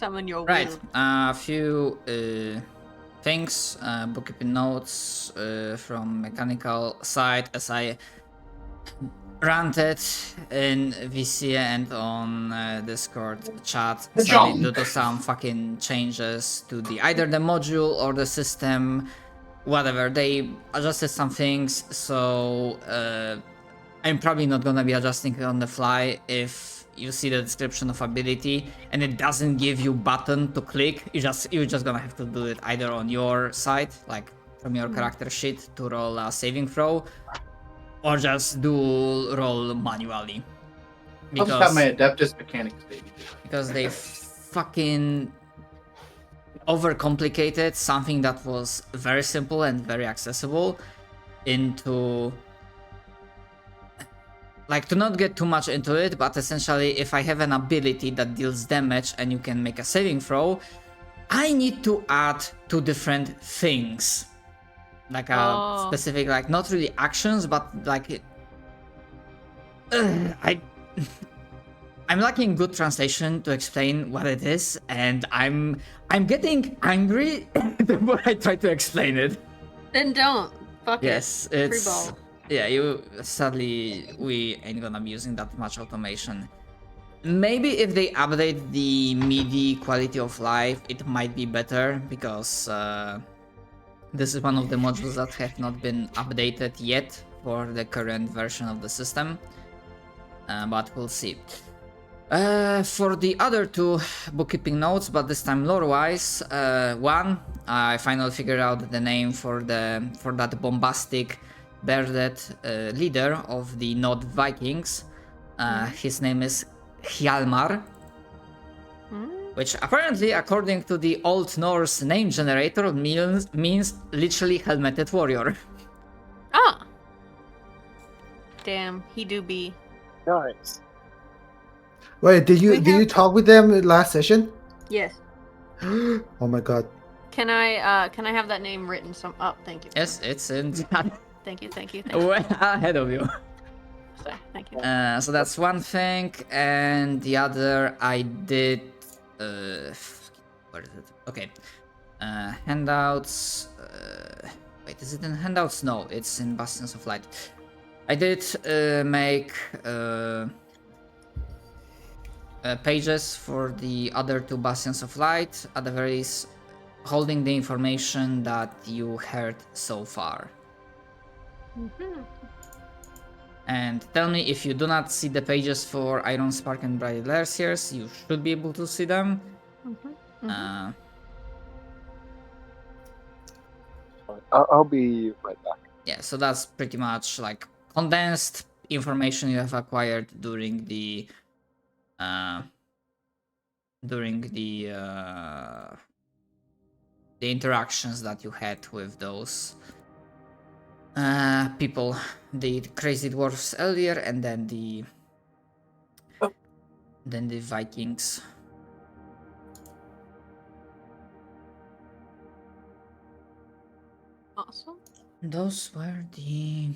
Summon your Right. will. A few things, bookkeeping notes from mechanical side as I ranted in VC and on Discord chat, sadly due to some fucking changes to the either the module or the system, whatever. They adjusted some things, so I'm probably not gonna be adjusting it on the fly. If you see the description of ability and it doesn't give you button to click, you're just gonna have to do it either on your side, like from your character sheet, to roll a saving throw, or just do roll manually. I'll just have my Adeptus Mechanics baby. Because they fucking overcomplicated something that was very simple and very accessible into, like, to not get too much into it, but essentially if I have an ability that deals damage and you can make a saving throw, I need to add two different things. Like a specific, like, not really actions, but like I'm lacking good translation to explain what it is, and I'm getting angry the more I try to explain it. Then don't. Fuck Yes, it. it's Free ball. yeah. Sadly, we ain't gonna be using that much automation. Maybe if they update the MIDI quality of life, it might be better, because this is one of the modules that have not been updated yet for the current version of the system. But we'll see. For the other two bookkeeping notes, but this time lore-wise, one, I finally figured out the name for that bombastic bearded leader of the Nod Vikings. His name is Hjalmar, which apparently, according to the Old Norse name generator, means literally helmeted warrior. Ah. Damn, he do be. Nice. Wait, did you talk with them last session? Yes. Oh my god. Can I have that name written some up? Thank you. Yes, it's in Thank you. way ahead of you. Sorry, thank you. So that's one thing, and the other I did. Where is it? Okay. Handouts. Wait, is it in handouts? No, it's in Bastions of Light. I did make pages for the other two Bastions of Light, at the very least, holding the information that you heard so far. And tell me if you do not see the pages for Iron Spark and Bright Glaciers, you should be able to see them. I'll be right back. Yeah, so that's pretty much like condensed information you have acquired during the interactions that you had with those people, the crazy dwarfs earlier, and then the Vikings. Awesome. Those were the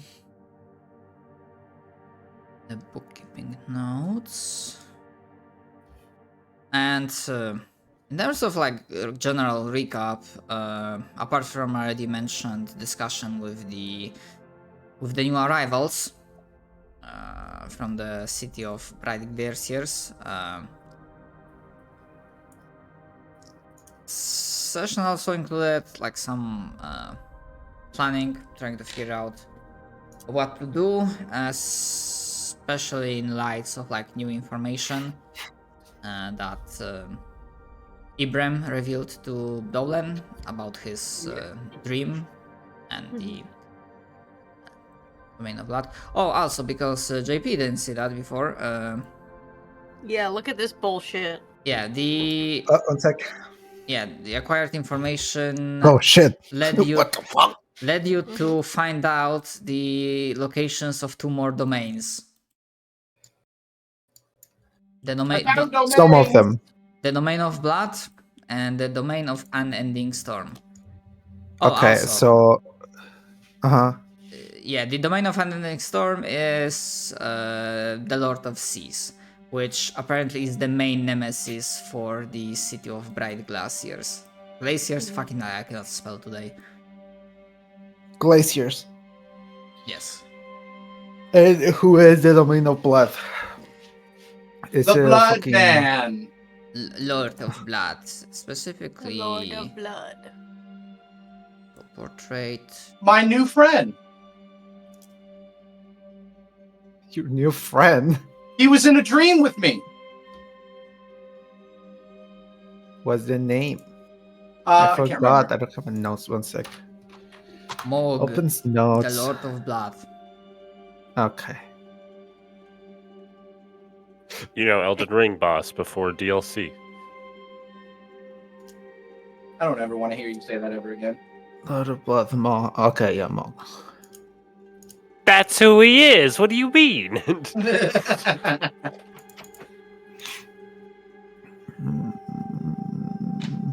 bookkeeping notes. And in terms of like general recap, apart from already mentioned discussion with the new arrivals from the city of Bright Glaciers, session also included like some planning, trying to figure out what to do, especially in lights of like new information that Ibrahim revealed to Dolan about his dream and the domain of blood. Oh, also because JP didn't see that before. Yeah, look at this bullshit. Yeah, the One sec. the acquired information Oh shit! led you What the fuck? led you to find out the locations of two more domains. The domain, Some of them. the domain of blood and the domain of unending storm. Oh, Okay, also, so yeah, the domain of unending storm is the Lord of Seas, which apparently is the main nemesis for the city of Bright Glaciers. Glaciers, fucking I cannot spell today. Glaciers. Yes. And who is the domain of blood? It's The a Blood fucking... Man. Lord of Blood, The specifically Lord of Blood. portrait. My new friend. Your new friend. He was in a dream with me. What's the name? I I can't forgot. remember. I don't have a notes. 1 sec. Mog, Opens the notes. Lord of Blood. Okay. You know, Elden Ring boss before DLC. I don't ever want to hear you say that ever again. Lord of Blood. Mog. Okay, yeah, Mog. That's who he is. What do you mean?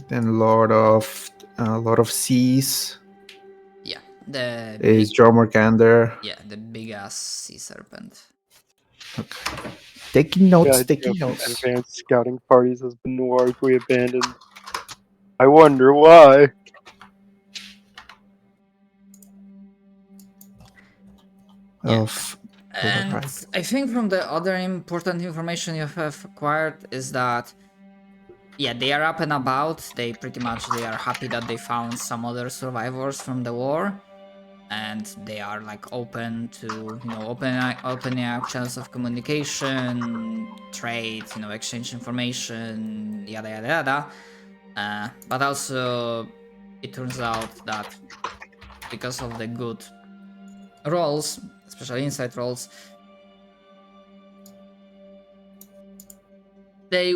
Then Lord of Seas Yeah, the is big, Jormungandr. yeah, the big ass sea serpent. Okay. Taking notes, The taking idea of notes. advanced scouting parties has been largely abandoned. I wonder why. Yeah. Of And right. I think from the other important information you have acquired is that, yeah, they are up and about. They are happy that they found some other survivors from the war, and they are like open to, opening up channels of communication, trade, exchange information, yada yada yada. But also, it turns out that because of the good roles, especially insight rolls, they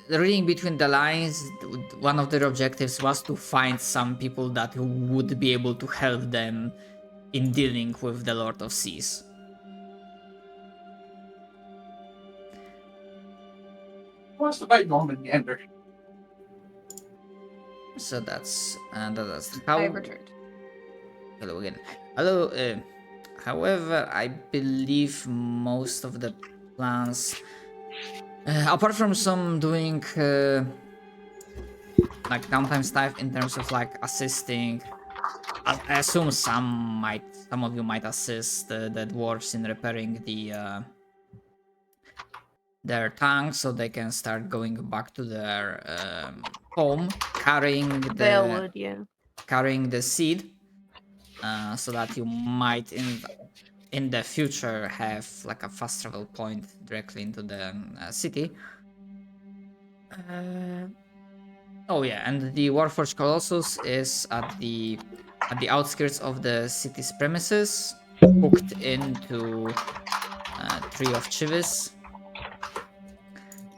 reading between the lines, one of their objectives was to find some people that would be able to help them in dealing with the Lord of Seas. What's the bite Jormungandr? So that's I how. returned. Hello again. Hello. However, I believe most of the plans, apart from some doing like downtime stuff in terms of like assisting, I assume some of you might assist the dwarves in repairing their tanks so they can start going back to their home, carrying Bellwood, yeah. the seed, so that you might in the future have like a fast travel point directly into the city. Oh yeah, and the Warforged Colossus is at the outskirts of the city's premises, hooked into Tree of Chivis,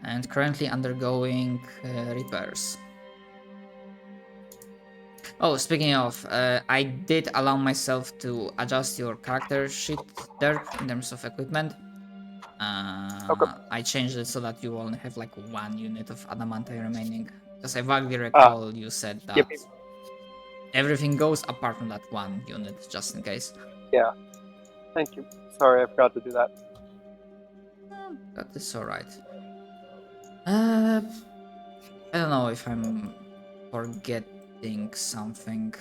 and currently undergoing repairs. Oh, speaking of, I did allow myself to adjust your character sheet there in terms of equipment. Okay. I changed it so that you only have like 1 unit of adamantine remaining. Because I vaguely recall you said that Yep. everything goes apart from that 1 unit, just in case. Yeah. Thank you. Sorry, I forgot to do that. That is alright. I don't know if I'm forgetting something.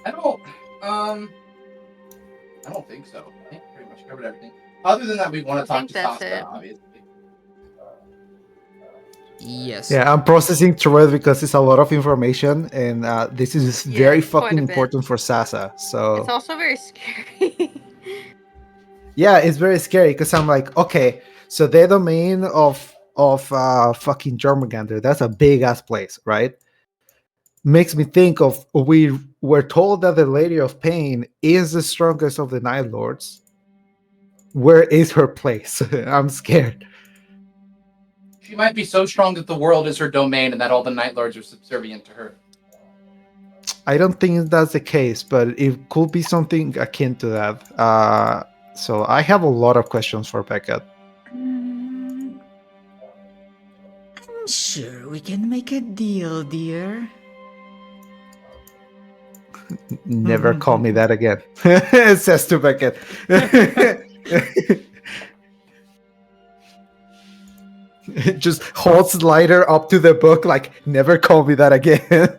I don't think so. I think pretty much covered everything. Other than that, we want to talk think to that's Sasta, it. obviously. Yes. Yeah, I'm processing through it because it's a lot of information, and this is very it's quite fucking a bit. important for Sasa. So It's also very scary. yeah, it's very scary because I'm like, okay, so the domain of fucking Jormungandr, that's a big ass place, right? Makes me think of, we were told that the Lady of Pain is the strongest of the Night Lords. Where is her place? I'm scared. She might be so strong that the world is her domain and that all the Night Lords are subservient to her. I don't think that's the case, but it could be something akin to that. So I have a lot of questions for Becca. I'm sure we can make a deal, dear. Never call me that again. Says to Beckett. just holds lighter up to the book, like never call me that again.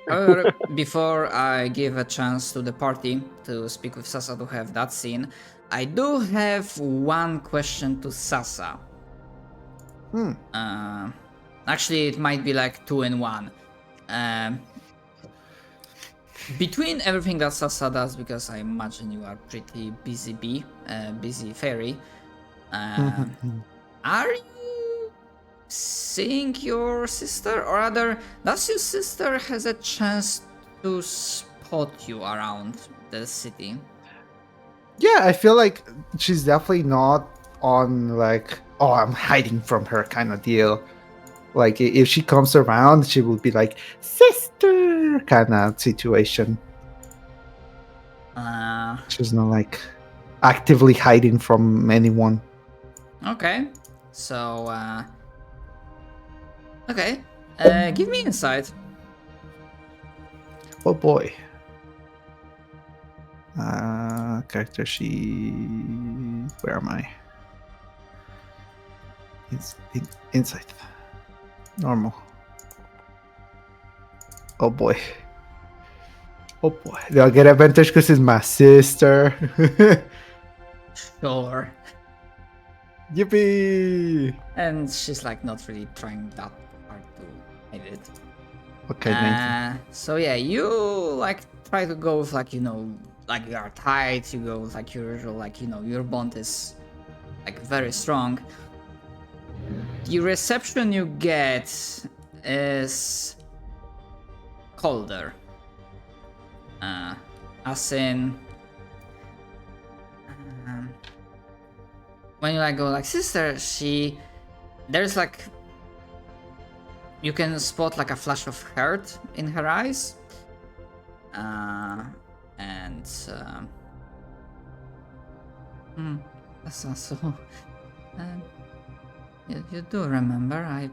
However, before I give a chance to the party to speak with Sasa to have that scene, I do have one question to Sasa. Actually, it might be like 2 in 1. Between everything that Sasa does, because I imagine you are pretty busy busy fairy, are you seeing your sister, or rather, does your sister has a chance to spot you around the city? Yeah, I feel like she's definitely not on like, oh, I'm hiding from her kind of deal. Like if she comes around, she will be like sister kind of situation. She's not like actively hiding from anyone. Okay, so okay, give me insight. Oh boy. Character sheet. Where am I? Insight. Normal. Oh boy. Oh boy. Do I get advantage because it's my sister? Sure. Yippee! And she's like not really trying that hard to hide it. Okay, thank you. So yeah, you like try to go with like, you know, like you are tight, you go with like your usual, like, you know, your bond is like very strong. The reception you get is colder. As in when you like go like sister, there's like, you can spot like a flash of hurt in her eyes, and that's also you do remember I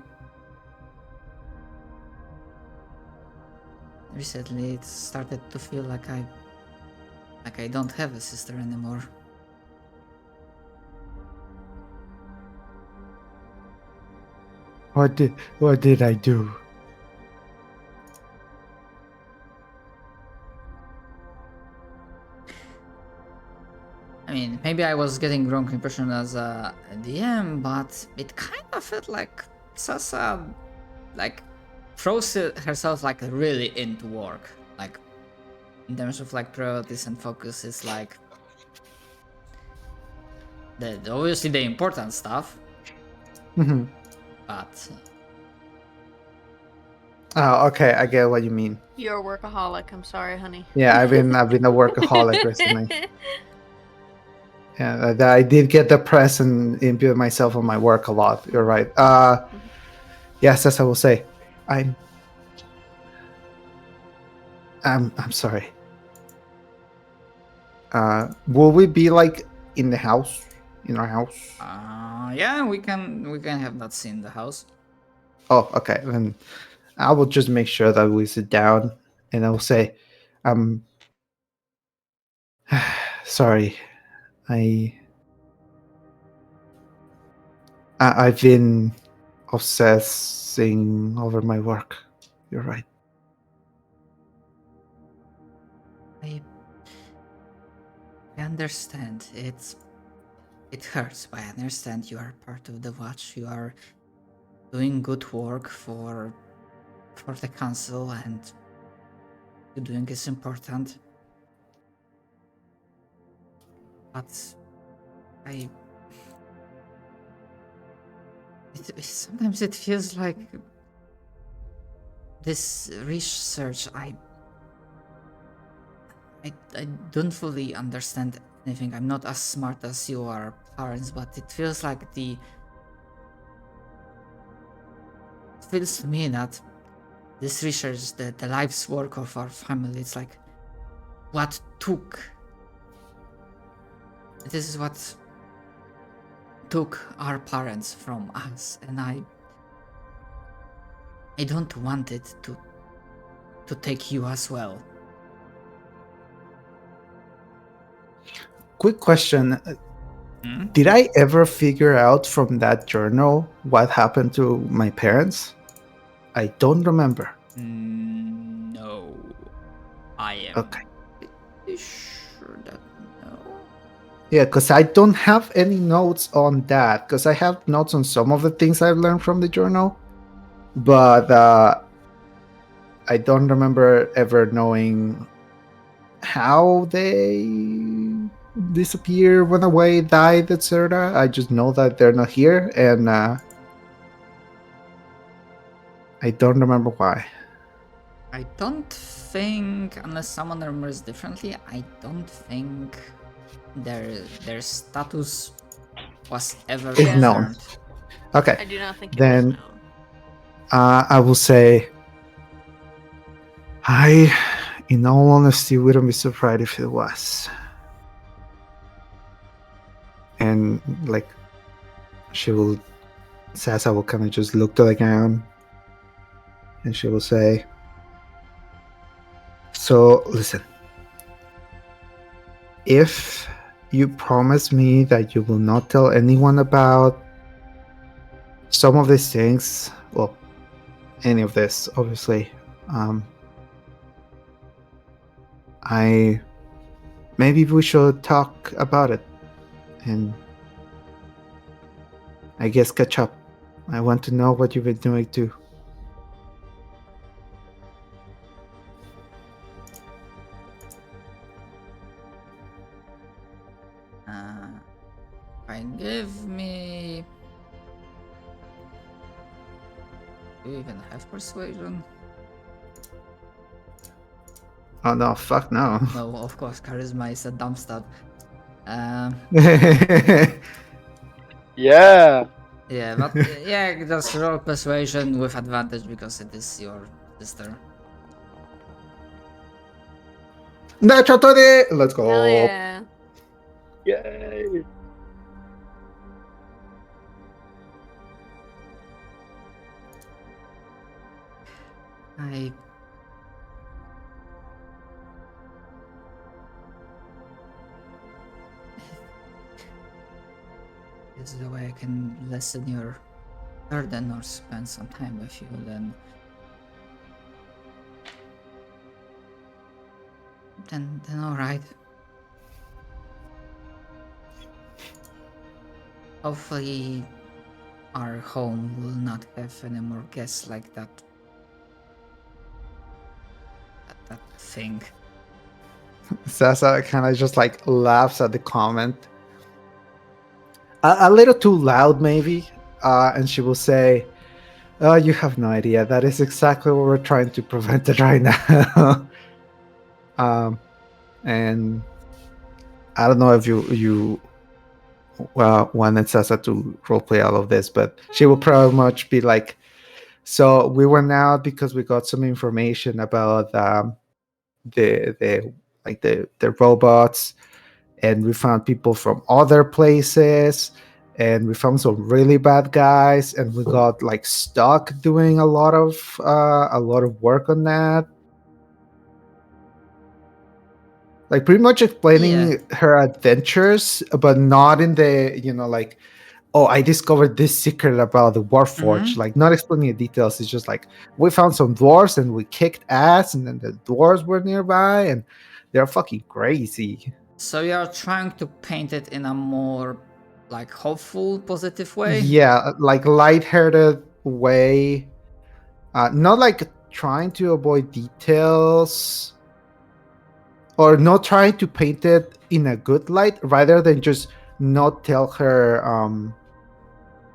recently it started to feel like I don't have a sister anymore. What did I do? I mean, maybe I was getting wrong impression as a DM, but it kind of felt like Sasa like throws herself like really into work, like in terms of like priorities and focus. Is like obviously the important stuff, but oh, okay, I get what you mean. You're a workaholic. I'm sorry, honey. Yeah, I've been a workaholic recently. Yeah, I did get depressed and impute myself on my work a lot. You're right. Yes, as I will say, I'm sorry. Will we be like in the house, in our house? yeah, we can have that scene in the house. Oh, okay. Then I will just make sure that we sit down, and I will say, sorry, I've been obsessing over my work. You're right. I understand. It hurts, but I understand you are part of the watch. You are doing good work for the council, and you're doing is important. But sometimes it feels like this research. I don't fully understand anything. I'm not as smart as you are, parents, but it feels like it feels to me that this research, the life's work of our family, it's like what took. This is what took our parents from us, and I don't want it to take you as well. Quick question. Did I ever figure out from that journal what happened to my parents? I don't remember. No. I am Okay. pretty sure that no. Yeah, because I don't have any notes on that. Because I have notes on some of the things I've learned from the journal, but I don't remember ever knowing how they disappear, went away, died, etc. I just know that they're not here, and I don't remember why. I don't think, unless someone remembers differently, I don't think their status was ever Is known. confirmed. Okay, I do not think it Then- was known. I will say, in all honesty, wouldn't be surprised if it was. And like, Sasa will kind of just look to the ground, and she will say, "So listen, if you promise me that you will not tell anyone about some of these things, well, any of this, obviously, I maybe we should talk about it, and I guess catch up. I want to know what you've been doing too." Fine, give me. Do you even have persuasion? Oh no, fuck no. No, of course, charisma is a dumb stat. Um, Yeah. yeah, but yeah, just roll persuasion with advantage because it is your sister. Natural 20! Let's go. Hell yeah. Yay. I. This is the way I can lessen your burden or spend some time with you, then alright. Hopefully our home will not have any more guests like that thing. Sasa kind of just like laughs at the comment. A little too loud, maybe. And she will say, "Oh, you have no idea. That is exactly what we're trying to prevent it right now." And I don't know if you wanted Sasa to roleplay all of this, but she will pretty much be like, "So we went out because we got some information about the robots, and we found people from other places, and we found some really bad guys, and we got like stuck doing a lot of work on that." Like pretty much explaining her adventures, but not in the, like, "Oh, I discovered this secret about the Warforged." Like not explaining the details. It's just like, "We found some dwarves and we kicked ass, and then the dwarves were nearby and they're fucking crazy." So you're trying to paint it in a more like hopeful, positive way? Yeah, like lighthearted way. Not like trying to avoid details or not trying to paint it in a good light, rather than just not tell her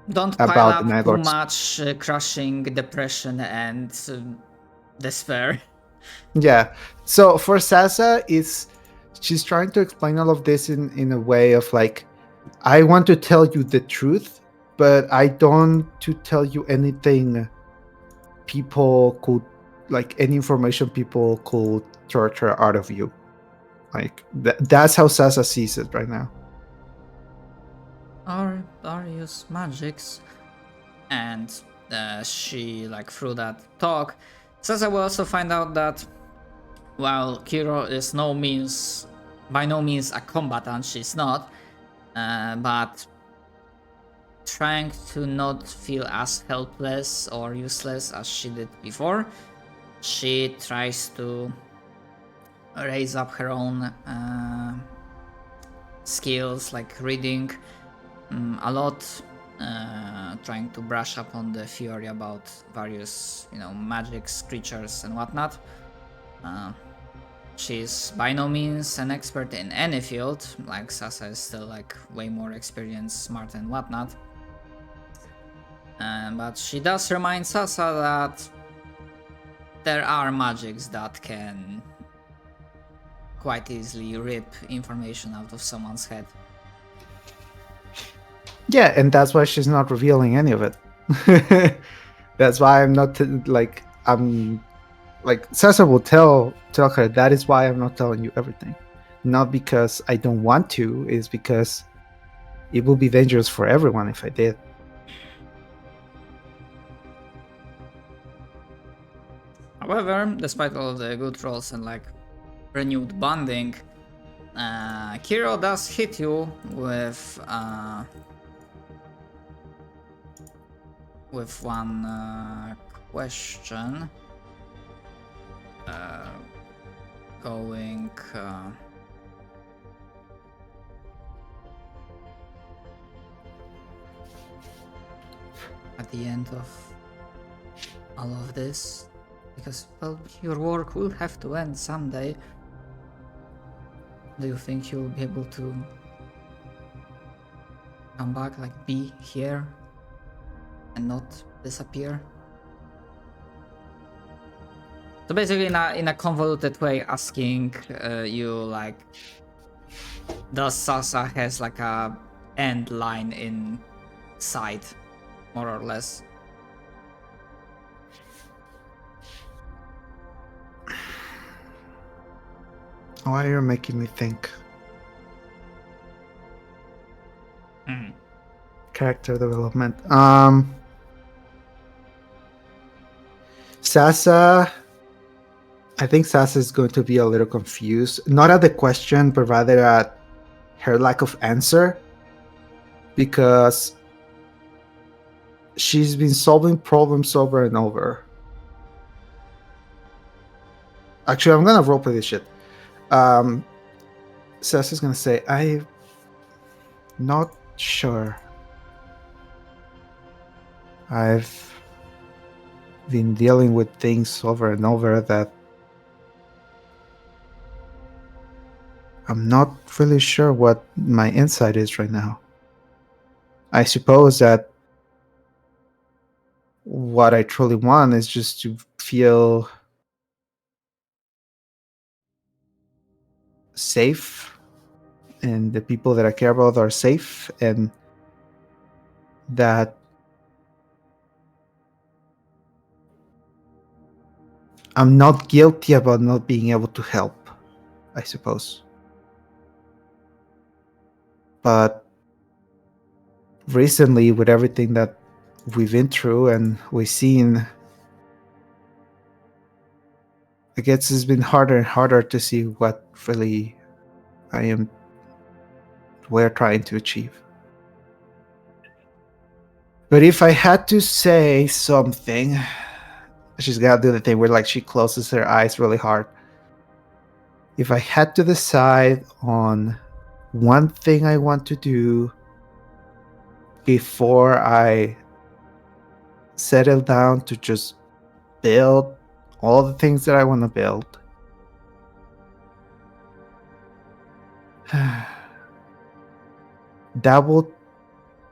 Don't pile about up the Night too Lords. much crushing depression and despair. Yeah. So for Sasa, she's trying to explain all of this in a way of like, "I want to tell you the truth, but I don't to tell you anything people could, like any information people could torture out of you." Like that's how Sasa sees it right now. Or use magics. And she, like, through that talk, Sasa will also find out that while Kiro is by no means a combatant, she's not, but trying to not feel as helpless or useless as she did before, she tries to raise up her own skills like reading a lot, trying to brush up on the theory about various, magics, creatures, and whatnot. She's by no means an expert in any field, like Sasa is still like way more experienced, smart, and whatnot. But she does remind Sasa that there are magics that can quite easily rip information out of someone's head. Yeah, and that's why she's not revealing any of it. That's why I'm not I'm like Cesar will tell her that is why I'm not telling you everything. Not because I don't want to, is because it will be dangerous for everyone if I did. However, despite all of the good rolls and like renewed bonding, Kiro does hit you with one question. Going at the end of all of this, because well, your work will have to end someday. Do you think you'll be able to come back, like be here and not disappear? So basically in a convoluted way asking you like, does Sasa has like a end line in sight, more or less? Why you're making me think? Character development. Sasa. I think Sasa is going to be a little confused, not at the question, but rather at her lack of answer, because she's been solving problems over and over. Actually, I'm gonna roleplay this shit. Sasa's gonna say, "I'm not sure. I've been dealing with things over and over that I'm not really sure what my insight is right now. I suppose that what I truly want is just to feel safe, and the people that I care about are safe, and that I'm not guilty about not being able to help, I suppose. But recently, with everything that we've been through and we've seen, I guess it's been harder and harder to see what really we're trying to achieve. But if I had to say something, she's gotta do the thing where like she closes her eyes really hard. If I had to decide on one thing I want to do before I settle down to just build all the things that I want to build, that would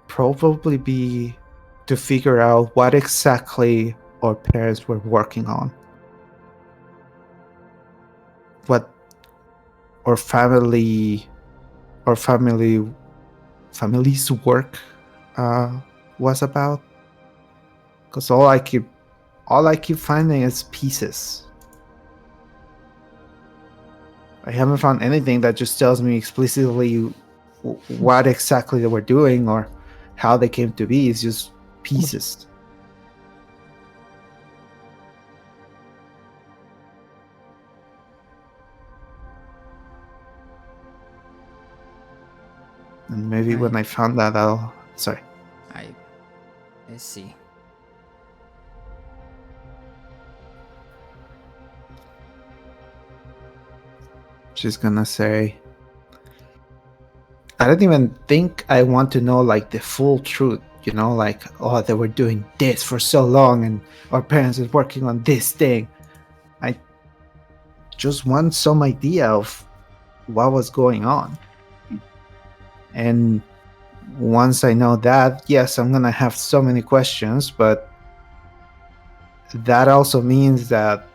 probably be to figure out what exactly our parents were working on, what our family's work was about. Because all I keep finding is pieces. I haven't found anything that just tells me explicitly what exactly they were doing or how they came to be. It's just pieces. And maybe when I found that, I'll. Sorry. I see. She's gonna say, I don't even think I want to know like the full truth, you know, like, oh, they were doing this for so long and our parents is working on this thing. I just want some idea of what was going on. And once I know that, yes, I'm gonna have so many questions, but that also means that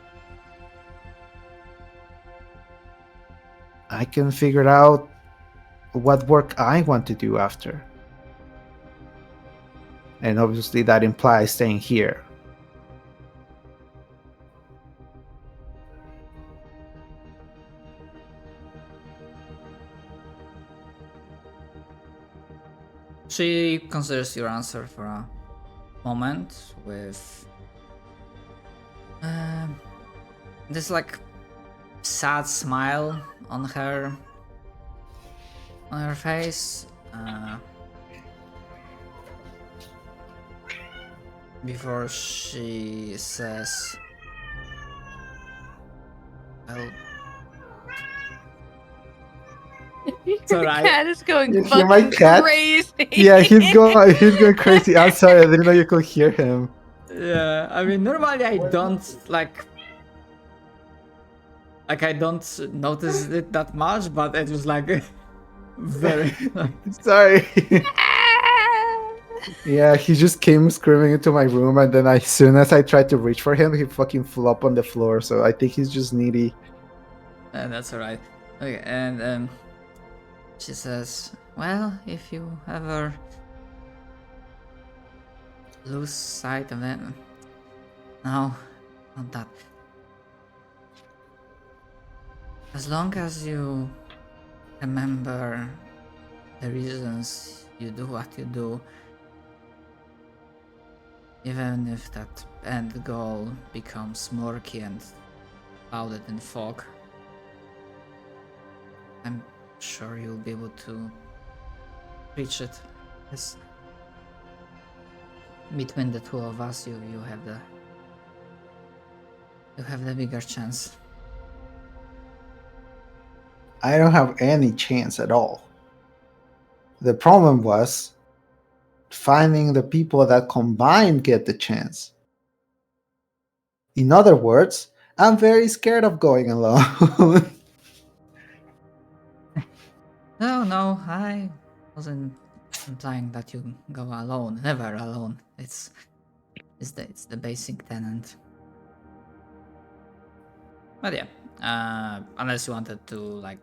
I can figure out what work I want to do after. And obviously that implies staying here. She considers your answer for a moment with this like sad smile on her face before she says, well, The alright. cat is going You hear my fucking cat? crazy. Yeah, he's going crazy. I'm sorry, I didn't know you could hear him. Yeah, I mean, normally I don't like I don't notice it that much, but it was like very. Sorry. Yeah, he just came screaming into my room, and then as soon as I tried to reach for him, he fucking flew up on the floor. So I think he's just needy. That's alright. Okay, and she says, "Well, if you ever lose sight of it, no, not that. As long as you remember the reasons you do what you do, even if that end goal becomes murky and clouded in fog, I'm sure you'll be able to reach it. Yes. Between the two of us, you have the bigger chance." I don't have any chance at all. The problem was finding the people that combined get the chance. In other words, I'm very scared of going alone. No, I wasn't implying that you go alone. Never alone. It's the basic tenet. But yeah, unless you wanted to like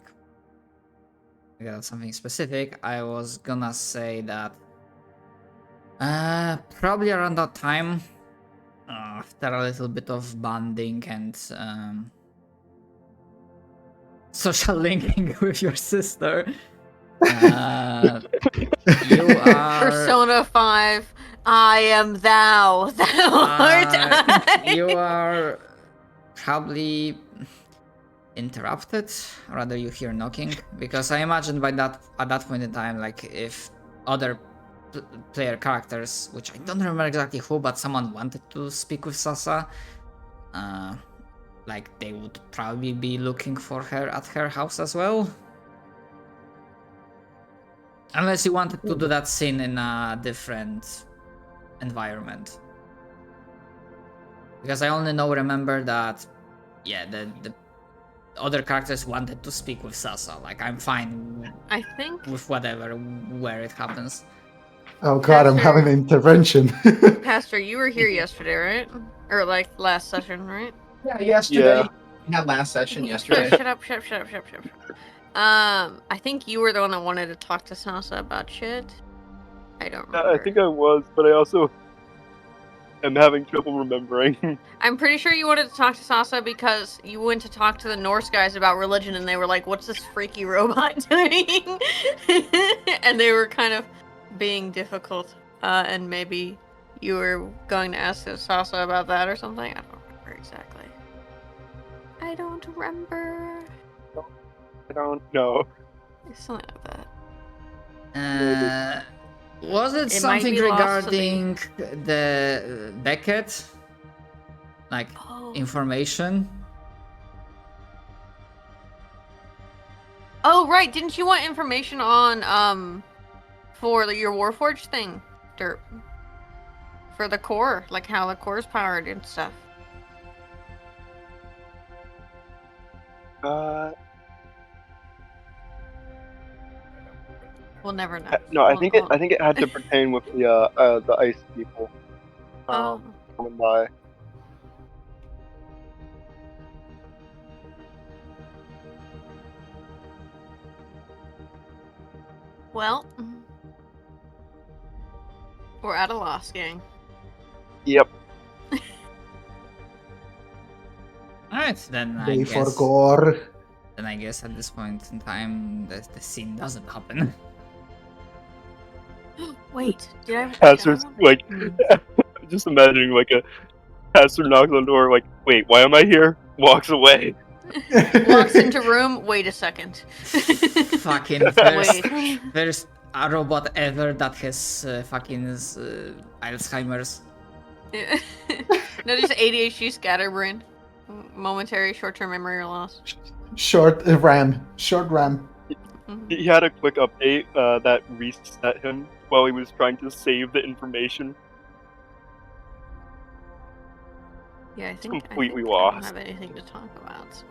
get at something specific, I was gonna say that probably around that time, after a little bit of bonding and social linking with your sister, you are Persona 5, I am thou, thou art I. you are probably interrupted, rather you hear knocking, because I imagine at that point in time, like if other player characters, which I don't remember exactly who, but someone wanted to speak with Sasa, like they would probably be looking for her at her house as well. Unless you wanted to do that scene in a different environment. Because I only remember that, yeah, the other characters wanted to speak with Sasa. Like, I'm fine I think with whatever, where it happens. Oh god, I'm having an intervention. Pastor, you were here yesterday, right? Or like last session, right? Yeah, yesterday. Yeah. We had last session Yeah, yesterday. shut up. I think you were the one that wanted to talk to Sasa about shit. I don't remember. I think I was, but I also am having trouble remembering. I'm pretty sure you wanted to talk to Sasa because you went to talk to the Norse guys about religion, and they were like, "What's this freaky robot doing?" And they were kind of being difficult. And maybe you were going to ask Sasa about that or something. I don't remember exactly. I don't remember. I don't know. Something like that. Was it It might something be lost to the- regarding the Beckett? Like Oh. information? Oh, right. Didn't you want information on for your Warforged thing, Derp? For the core, like how the core's powered and stuff. We'll never know. No, I We'll- think we'll- it had to pertain with the ice people Oh. coming by. Well, we're at a loss, gang. Yep. Alright, then I Pay for guess. gore. Then I guess at this point in time, the scene doesn't happen. Wait, did I? Pastor's like, Hmm. just imagining like a pastor knocks on the door, like, wait, why am I here? Walks away. Walks into room. Wait a second. Fucking there's a robot ever that has fucking Alzheimer's. No, just ADHD scatterbrain. Momentary short-term memory loss. Short RAM. Short RAM. Mhm. He had a quick update that reset him while he was trying to save the information. Yeah, I think completely I lost. don't have anything to talk about. So.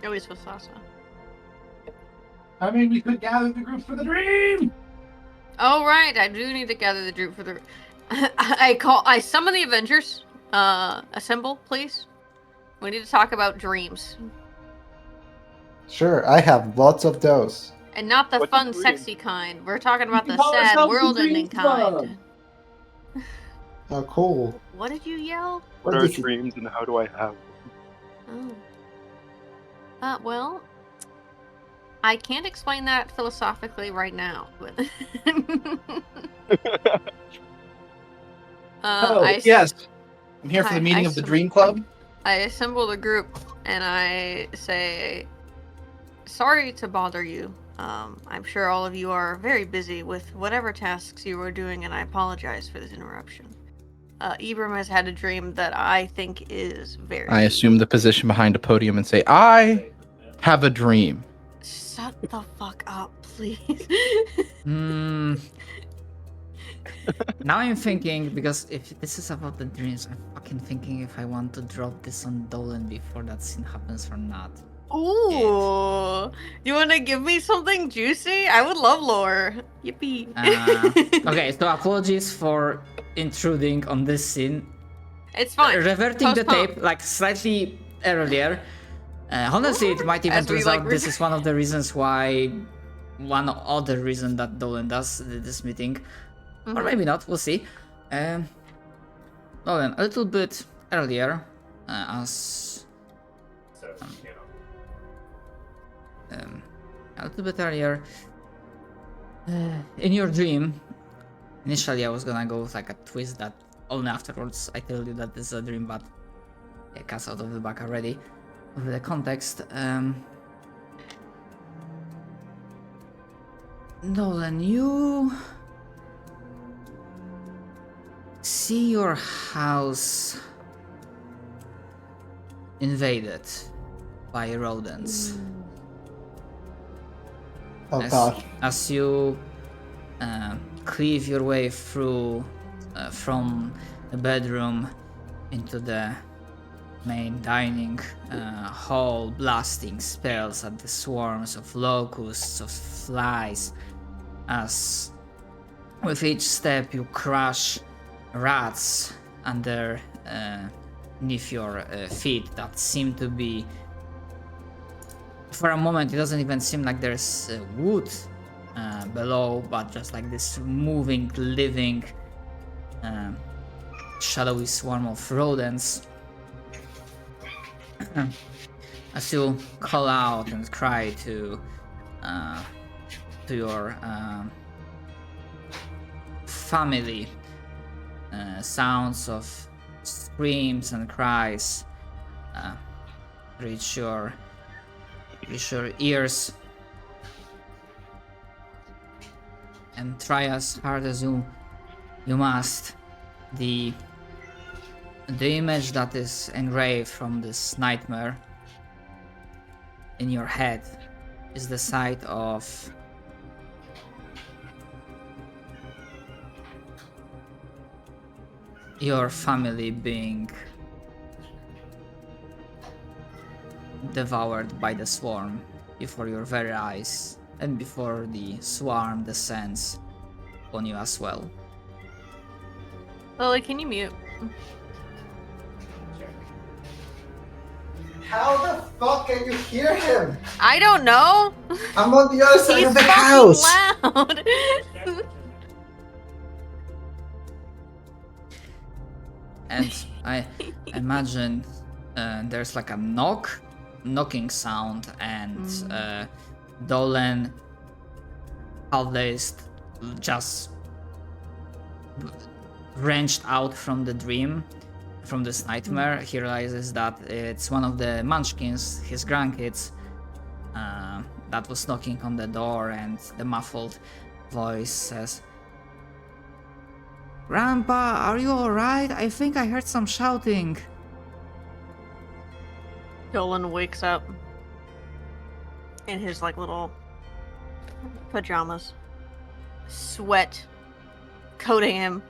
At least with Sasa. I mean, we could gather the group for the dream. Oh right, I do need to gather the group for the. I summon the Avengers. Assemble, please. We need to talk about dreams, Sure, I have lots of those. and not the What's a fun, dream? sexy kind. We're talking about can the call sad, ourselves the world-ending Dream Club. kind. Oh, cool. What did you yell? What What are did you- dreams and how do I have Oh. Well, I can't explain that philosophically right now, but. Oh, I yes. I'm here for Hi, the meeting I of the sub- Dream Club. I assemble the group and I say, sorry to bother you. I'm sure all of you are very busy with whatever tasks you were doing, and I apologize for this interruption. Ibram has had a dream that I think is very. I assume the position behind a podium and say, I have a dream. Shut the fuck up, please. Hmm. Now I'm thinking, because if this is about the dreams, I'm fucking thinking if I want to drop this on Dolan before that scene happens or not. Ooh, you want to give me something juicy? I would love lore. Yippee. Okay, so apologies for intruding on this scene. It's fine. Reverting the Postpone. tape like slightly earlier. Honestly, it might even As we, turn like, out this is one of the reasons why, one other reason that Dolan does this meeting, or Mhm. maybe not. We'll see. Dolan, a little bit earlier, as a little bit earlier, in your dream. Initially, I was gonna go with like a twist that only afterwards I tell you that this is a dream, but it cuts out of the back already. With the context, Nolan, you see your house invaded by rodents. Oh god. As you cleave your way through from the bedroom into the main dining hall, blasting spells at the swarms of locusts, of flies, as with each step you crush rats underneath your feet that seem to be, for a moment it doesn't even seem like there's wood below, but just like this moving, living, shadowy swarm of rodents. As you call out and cry to your family, sounds of screams and cries reach your ears. and try as hard as you must. The image that is engraved from this nightmare in your head is the sight of your family being devoured by the swarm before your very eyes, and before the swarm descends on you as well. Lily, can you mute? How the fuck can you hear him? I don't know. I'm on the other side He's of the fucking house. loud. And I imagine there's like a knocking sound, and Dolan, half-dazed, just wrenched out from the dream, from this nightmare. He realizes that it's one of the Munchkins, his grandkids, that was knocking on the door, and the muffled voice says, "Grandpa, are you alright? I think I heard some shouting." Dolan wakes up in his like little pajamas, sweat coating him.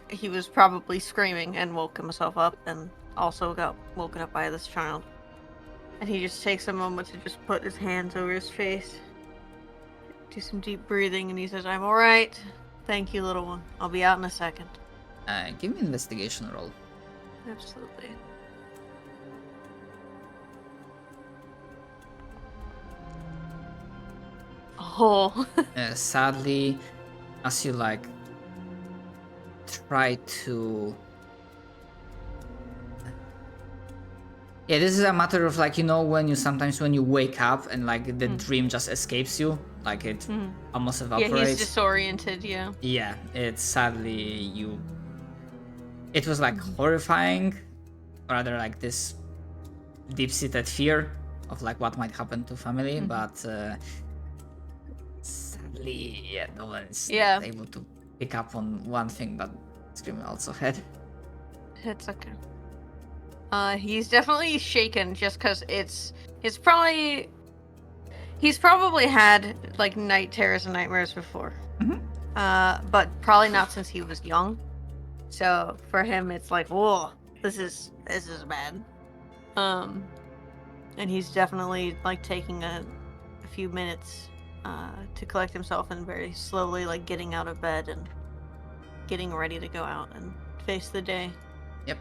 He was probably screaming and woke himself up, and also got woken up by this child. And he just takes a moment to just put his hands over his face, do some deep breathing, and he says, "I'm alright. Thank you, little one. I'll be out in a second." Give me an investigation roll. Absolutely. Oh. Sadly, as you like try to, yeah, this is a matter of like, you know, when you sometimes when you wake up and like the dream just escapes you, like it almost evaporates. Yeah, he's disoriented, yeah. Yeah, it's sadly it was like horrifying, rather like this deep-seated fear of like what might happen to family, but sadly, yeah, no one's able to pick up on one thing that Scream also had. It's okay. He's definitely shaken just because he's probably had like night terrors and nightmares before. But probably not since he was young. So for him it's like, whoa, this is bad. And he's definitely like taking a few minutes to collect himself, and very slowly like getting out of bed and getting ready to go out and face the day. Yep.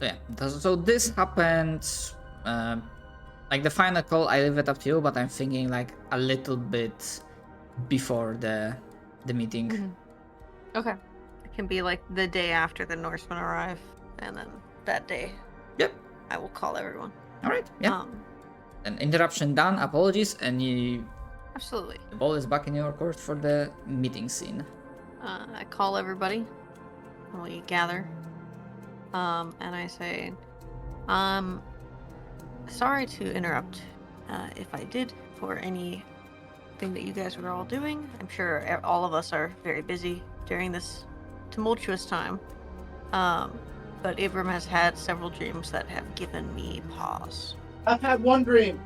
Yeah. So this happened. Like the final call, I leave it up to you, but I'm thinking like a little bit before the meeting. Okay. It can be like the day after the Norsemen arrive, and then that day. Yep. I will call everyone. All right. Yeah. An interruption done. Apologies, and Absolutely. the ball is back in your court for the meeting scene. I call everybody, and we gather, and I say, sorry to interrupt, if I did, for anything that you guys were all doing. I'm sure all of us are very busy during this tumultuous time, but Abram has had several dreams that have given me pause. I've had one dream.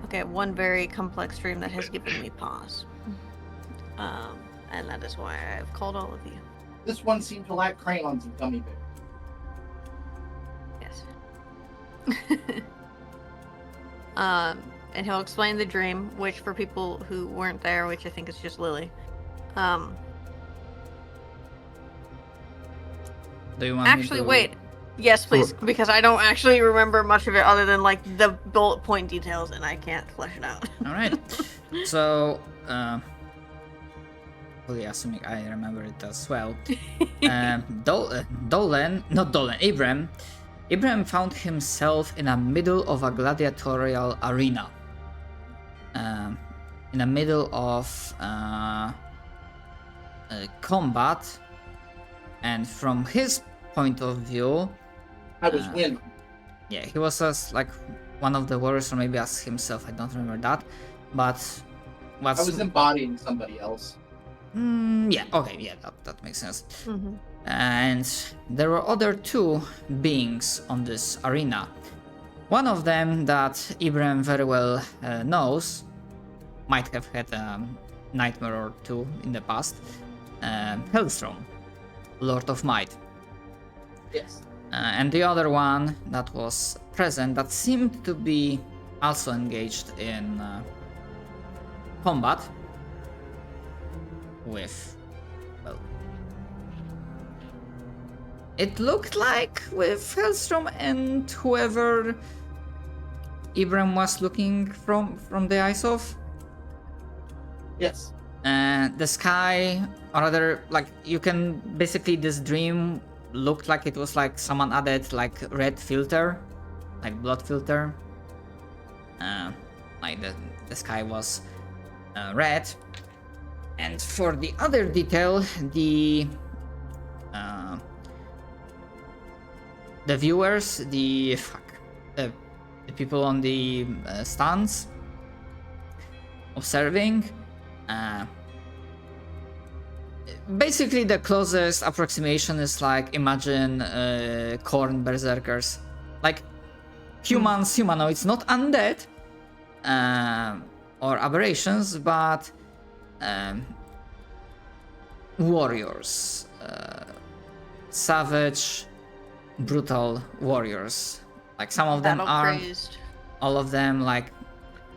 Okay, one very complex dream that has given me pause. And that is why I've called all of you. This one seemed to lack crayons and gummy bears. Yes. And he'll explain the dream, which for people who weren't there, which I think is just Lily. Do you want Actually, me to... wait. Yes, please, because I don't actually remember much of it other than like the bullet point details, and I can't flesh it out. All right. So, fully assuming I remember it as well. Abram found himself in the middle of a gladiatorial arena. In the middle of combat, and from his point of view, I was winning. yeah, he was as like one of the warriors, or maybe as himself. I don't remember that, but what's I was embodying somebody else. yeah, okay, yeah, that makes sense. Mhm. And there were other two beings on this arena. One of them that Ibrahim very well knows, might have had a nightmare or two in the past. Hellstrom, Lord of Might. Yes. And the other one that was present that seemed to be also engaged in combat with, well, it looked like with Hellstrom and whoever Ibrahim was looking from the eyes of. Yes. The sky, or rather, like, you can basically, this dream looked like it was like someone added like red filter, like blood filter. Like the sky was red. And for the other detail, the viewers, the people on the stands observing, basically the closest approximation is like, imagine corn berserkers, like humanoids, not undead or aberrations, but warriors, savage, brutal warriors. Like some of them are, Battle-crazed. all of them like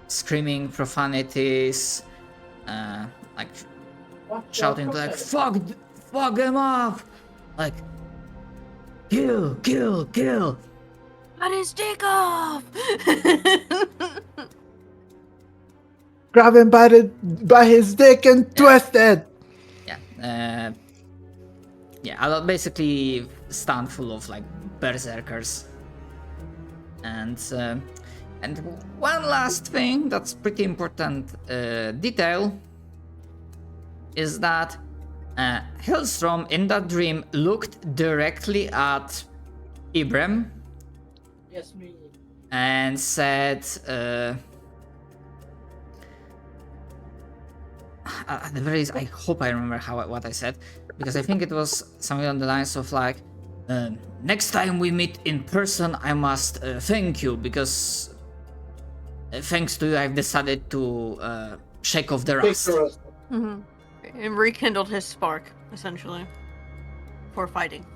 screaming profanities, like shouting like fuck them up, like kill. Cut his dick off! Grab him by his dick and twist it. Yeah, a lot, basically stand full of like berserkers. And one last thing that's pretty important detail is that Hellstrom in that dream looked directly at Ibrahim Yes, me. and said, at the very least, I hope I remember what I said, because I think it was something on the lines of like, next time we meet in person, I must thank you, because thanks to you, I've decided to shake off the rust. Mm-hmm. And rekindled his spark, essentially, for fighting.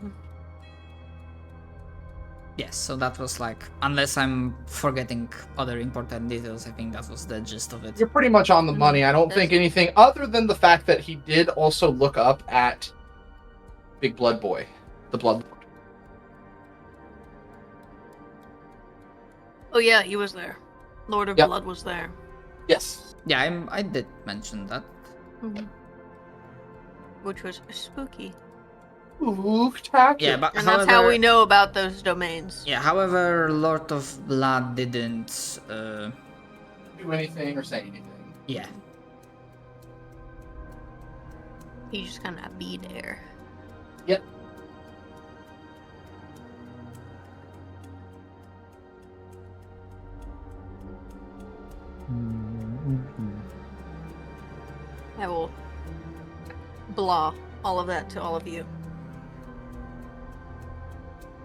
Yes, so that was like, unless I'm forgetting other important details, I think that was the gist of it. You're pretty much on the money. I don't think anything other than the fact that he did also look up at Big Blood Boy, the Blood Lord. Oh yeah, he was there. Lord of Yep. Blood was there. Yes. Yeah, I did mention that. Mm-hmm. Which was spooky. Spooktacular. Yeah, but And that's how we know about those domains. Yeah, however, Lord of Blood didn't. Do anything or say anything. Yeah. He just kind of be there. Yep. I will blah all of that to all of you.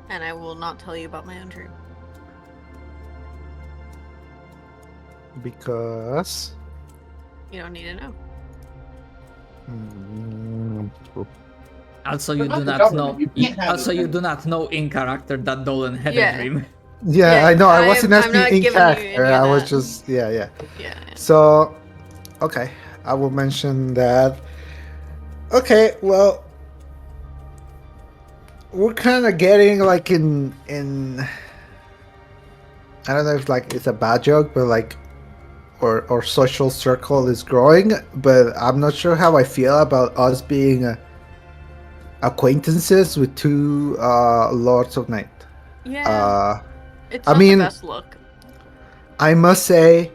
And I will not tell you about my own dream. Because You don't need to know. Also, you But do not the not know. government, you can't have Also, it. you do not know in character that Dolan had Yeah. a dream. yeah, Yeah, I know. I I'm- wasn't I'm asking not in giving you any character. of I was that. just yeah. Yeah. So, okay, I will mention that. Okay, well, we're kind of getting like in. I don't know if like it's a bad joke, but like, our social circle is growing. But I'm not sure how I feel about us being acquaintances with two Lords of Night. Yeah. It's I not mean- the best look. I must say,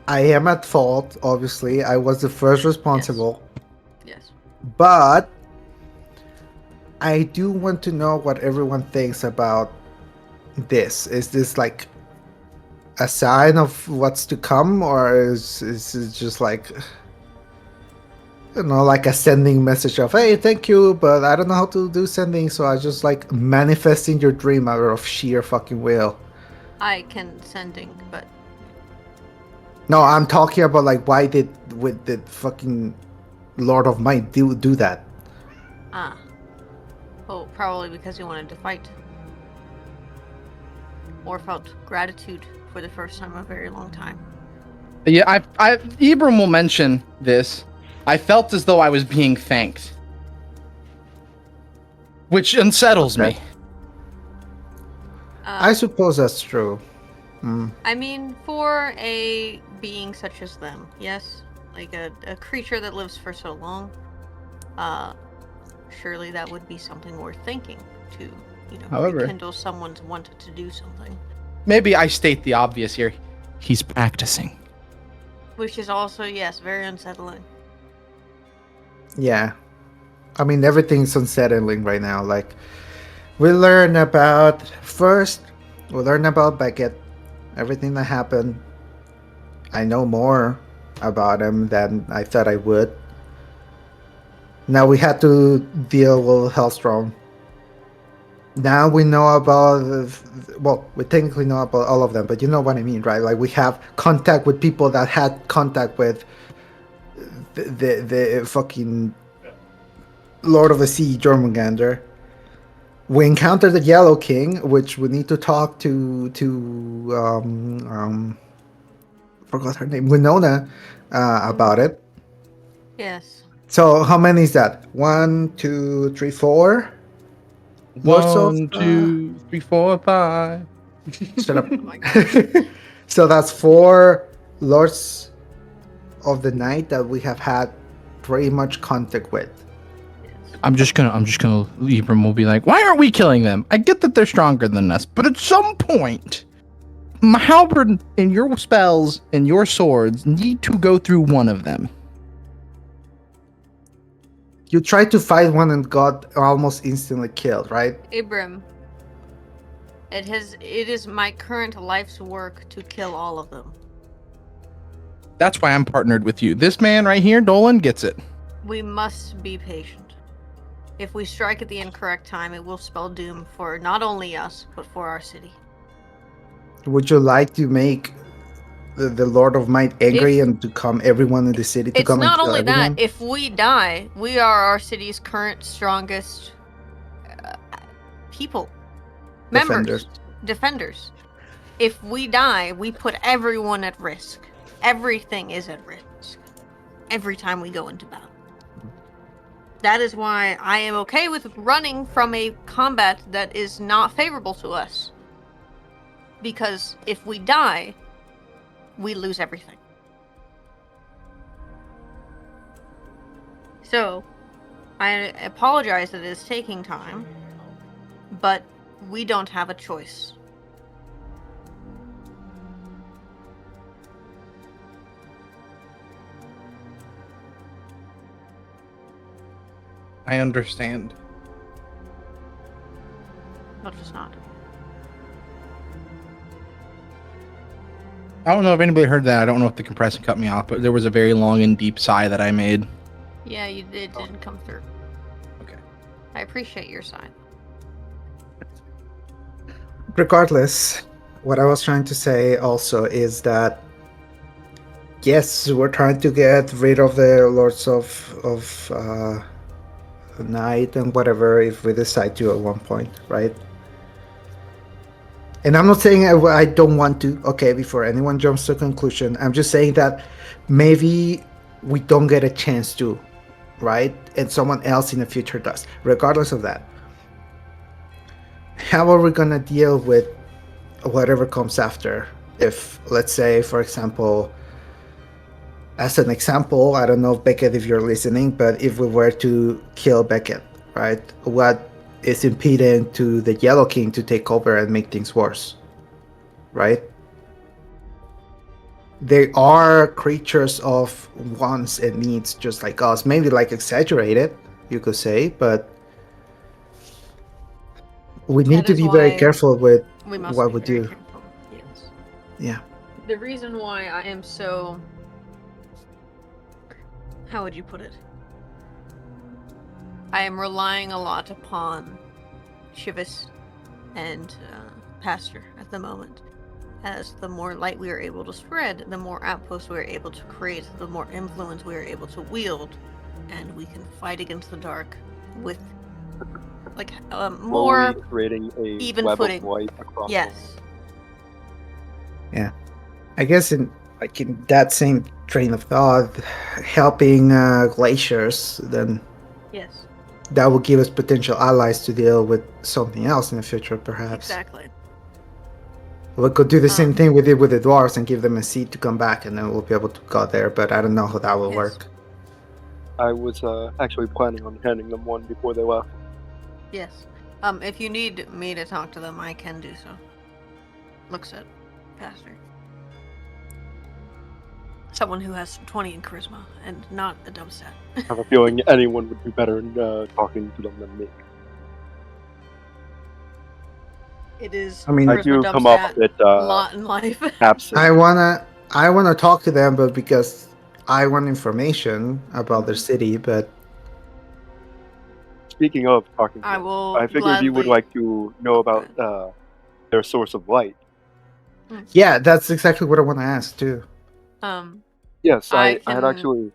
I am at fault. Obviously, I was the first responsible. Yes. But I do want to know what everyone thinks about this. Is this like a sign of what's to come, or is it just like, like a sending message of, hey, thank you, but I don't know how to do sending, so I just like manifesting your dream out of sheer fucking will. I can sending, but No, I'm talking about like why did the fucking Lord of Might do that? oh, probably because he wanted to fight, or felt gratitude for the first time in a very long time. Yeah, Ibram will mention this. I felt as though I was being thanked, which unsettles me. I suppose that's true. I mean, for a being such as them, yes, like a creature that lives for so long, surely that would be something worth thinking to, However, rekindle someone's wanted to do something. Maybe I state the obvious here. He's practicing. Which is also, yes, very unsettling. Yeah. I mean, everything's unsettling right now. Like, we learn about Beckett, everything that happened. I know more about him than I thought I would. Now we had to deal with Hellstrom. Now we know about, we technically know about all of them, but you know what I mean, right? Like, we have contact with people that had contact with the fucking Lord of the Sea, Jormungandr. We encountered the Yellow King, which we need to talk to forgot her name, Winona, about it. Yes. So how many is that? 1, 2, 3, 4. 1, 2, 3, 4, 5. Shut up. Oh my God. So that's 4 Lords of the Night that we have had pretty much contact with. I'm just gonna Ibram will be like, why aren't we killing them? I get that they're stronger than us, but at some point, my halberd and your spells and your swords need to go through one of them. You tried to fight one and got almost instantly killed, right? Ibram, it is my current life's work to kill all of them. That's why I'm partnered with you. This man right here, Dolan, gets it. We must be patient. If we strike at the incorrect time, it will spell doom for not only us, but for our city. Would you like to make the Lord of Might angry and to come everyone in the city to come and It's not kill only everyone? that, if we die, we are our city's current strongest people. Members. Defenders. If we die, we put everyone at risk. Everything is at risk. Every time we go into battle. That is why I am okay with running from a combat that is not favorable to us. Because if we die, we lose everything. So, I apologize that it is taking time, but we don't have a choice. I understand. But just not. I don't know if anybody heard that. I don't know if the compressor cut me off, but there was a very long and deep sigh that I made. Yeah, it didn't come through. Okay. I appreciate your sign. Regardless, what I was trying to say also is that yes, we're trying to get rid of the Lords of Night and whatever if we decide to at one point, right? And I'm not saying I don't want to, okay, before anyone jumps to a conclusion. I'm just saying that maybe we don't get a chance to, right? And someone else in the future does. Regardless of that, how are we going to deal with whatever comes after? If, let's say, for example, as an example, I don't know, Beckett, if you're listening, but if we were to kill Beckett, right? What is impeding to the Yellow King to take over and make things worse, right? They are creatures of wants and needs just like us, maybe like exaggerated, you could say, but we need to be very careful with what we do. Yes. Yeah. the reason why I am so... How would you put it? I am relying a lot upon Chivas and Pastor at the moment. As the more light we are able to spread, the more outposts we are able to create, the more influence we are able to wield, and we can fight against the dark with like more Slowly creating a even web footing. of light across. Yes. I guess in that same train of thought, helping glaciers, then Yes. that will give us potential allies to deal with something else in the future, perhaps. Exactly. We could do the same thing we did with the dwarves and give them a seed to come back, and then we'll be able to go there. But I don't know how that will Yes. work. I was actually planning on handing them one before they left. Yes. If you need me to talk to them, I can do so. Looks at Pastor. Someone who has 20 in charisma and not a dumb stat. I have a feeling anyone would be better in talking to them than me. It is. I mean, I charisma do dumb come up stat, with a lot in life. absent. I wanna talk to them, but because I want information about their city. But Speaking of talking to I them, will. I figured you would gladly- like to know about their source of light. yeah, that's exactly what I want to ask too. Yes, I I had can- actually.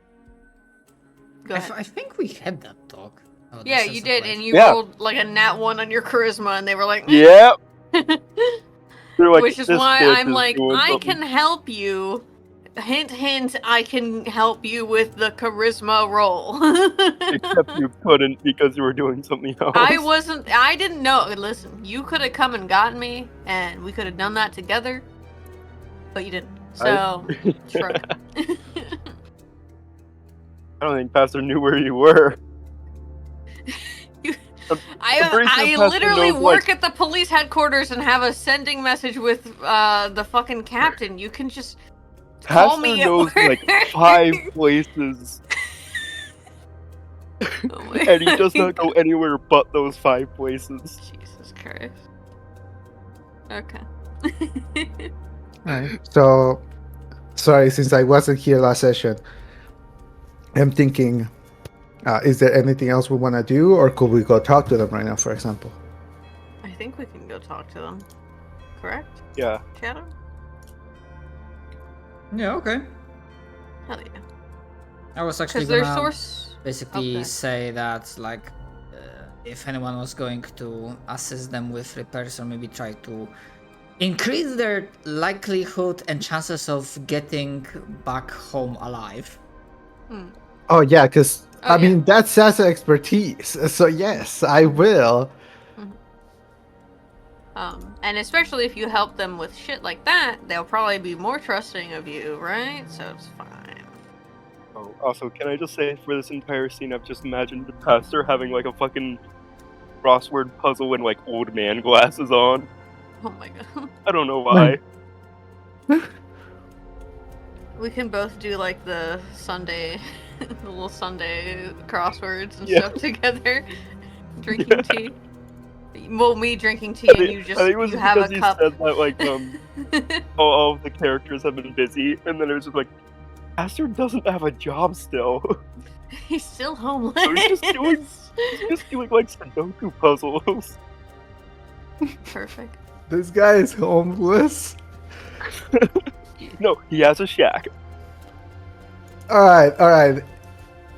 Go ahead. I think we had that talk. about the Yeah, sense you of did, light. and you Yeah. rolled like a nat 1 on your charisma, and they were like, Yeah. They're like, which is "This why bitch I'm is like, doing I something." can help you. Hint, hint, I can help you with the charisma roll. Except you couldn't because you were doing something else. I didn't know. Listen, you could have come and gotten me, and we could have done that together, but you didn't. So, shrug. I don't think Pastor knew where you were. I'm pretty sure I Pastor literally knows, work like- at the police headquarters and have a sending message with the fucking captain. You can just call Pastor me at knows work. like 5 places, Oh my and he does not go God. anywhere but those 5 places. Jesus Christ. Okay. Right. So, sorry, since I wasn't here last session, I'm thinking, is there anything else we want to do, or could we go talk to them right now, for example? I think we can go talk to them. Correct? Yeah. Shadow? Yeah, okay. Hell yeah. I was actually Because their gonna source. basically Okay. say that, like, if anyone was going to assist them with repairs or maybe try to increase their likelihood and chances of getting back home alive. Oh yeah, because Oh, I yeah. mean that's Sasa expertise. So yes, I will. And especially if you help them with shit like that, they'll probably be more trusting of you, right? So it's fine. Oh, also, can I just say, for this entire scene, I've just imagined the Pastor having like a fucking crossword puzzle and like old man glasses on. Oh my god. I don't know why. We can both do like the Sunday, the little Sunday crosswords and Yeah. stuff together. Drinking tea. Well, me drinking tea I and think, you I just think it was you have because a you cup. said that like all of the characters have been busy, and then it was just like, Pastor doesn't have a job still. He's still homeless. So he's just doing like Sudoku puzzles. Perfect. This guy is homeless. No, he has a shack. All right.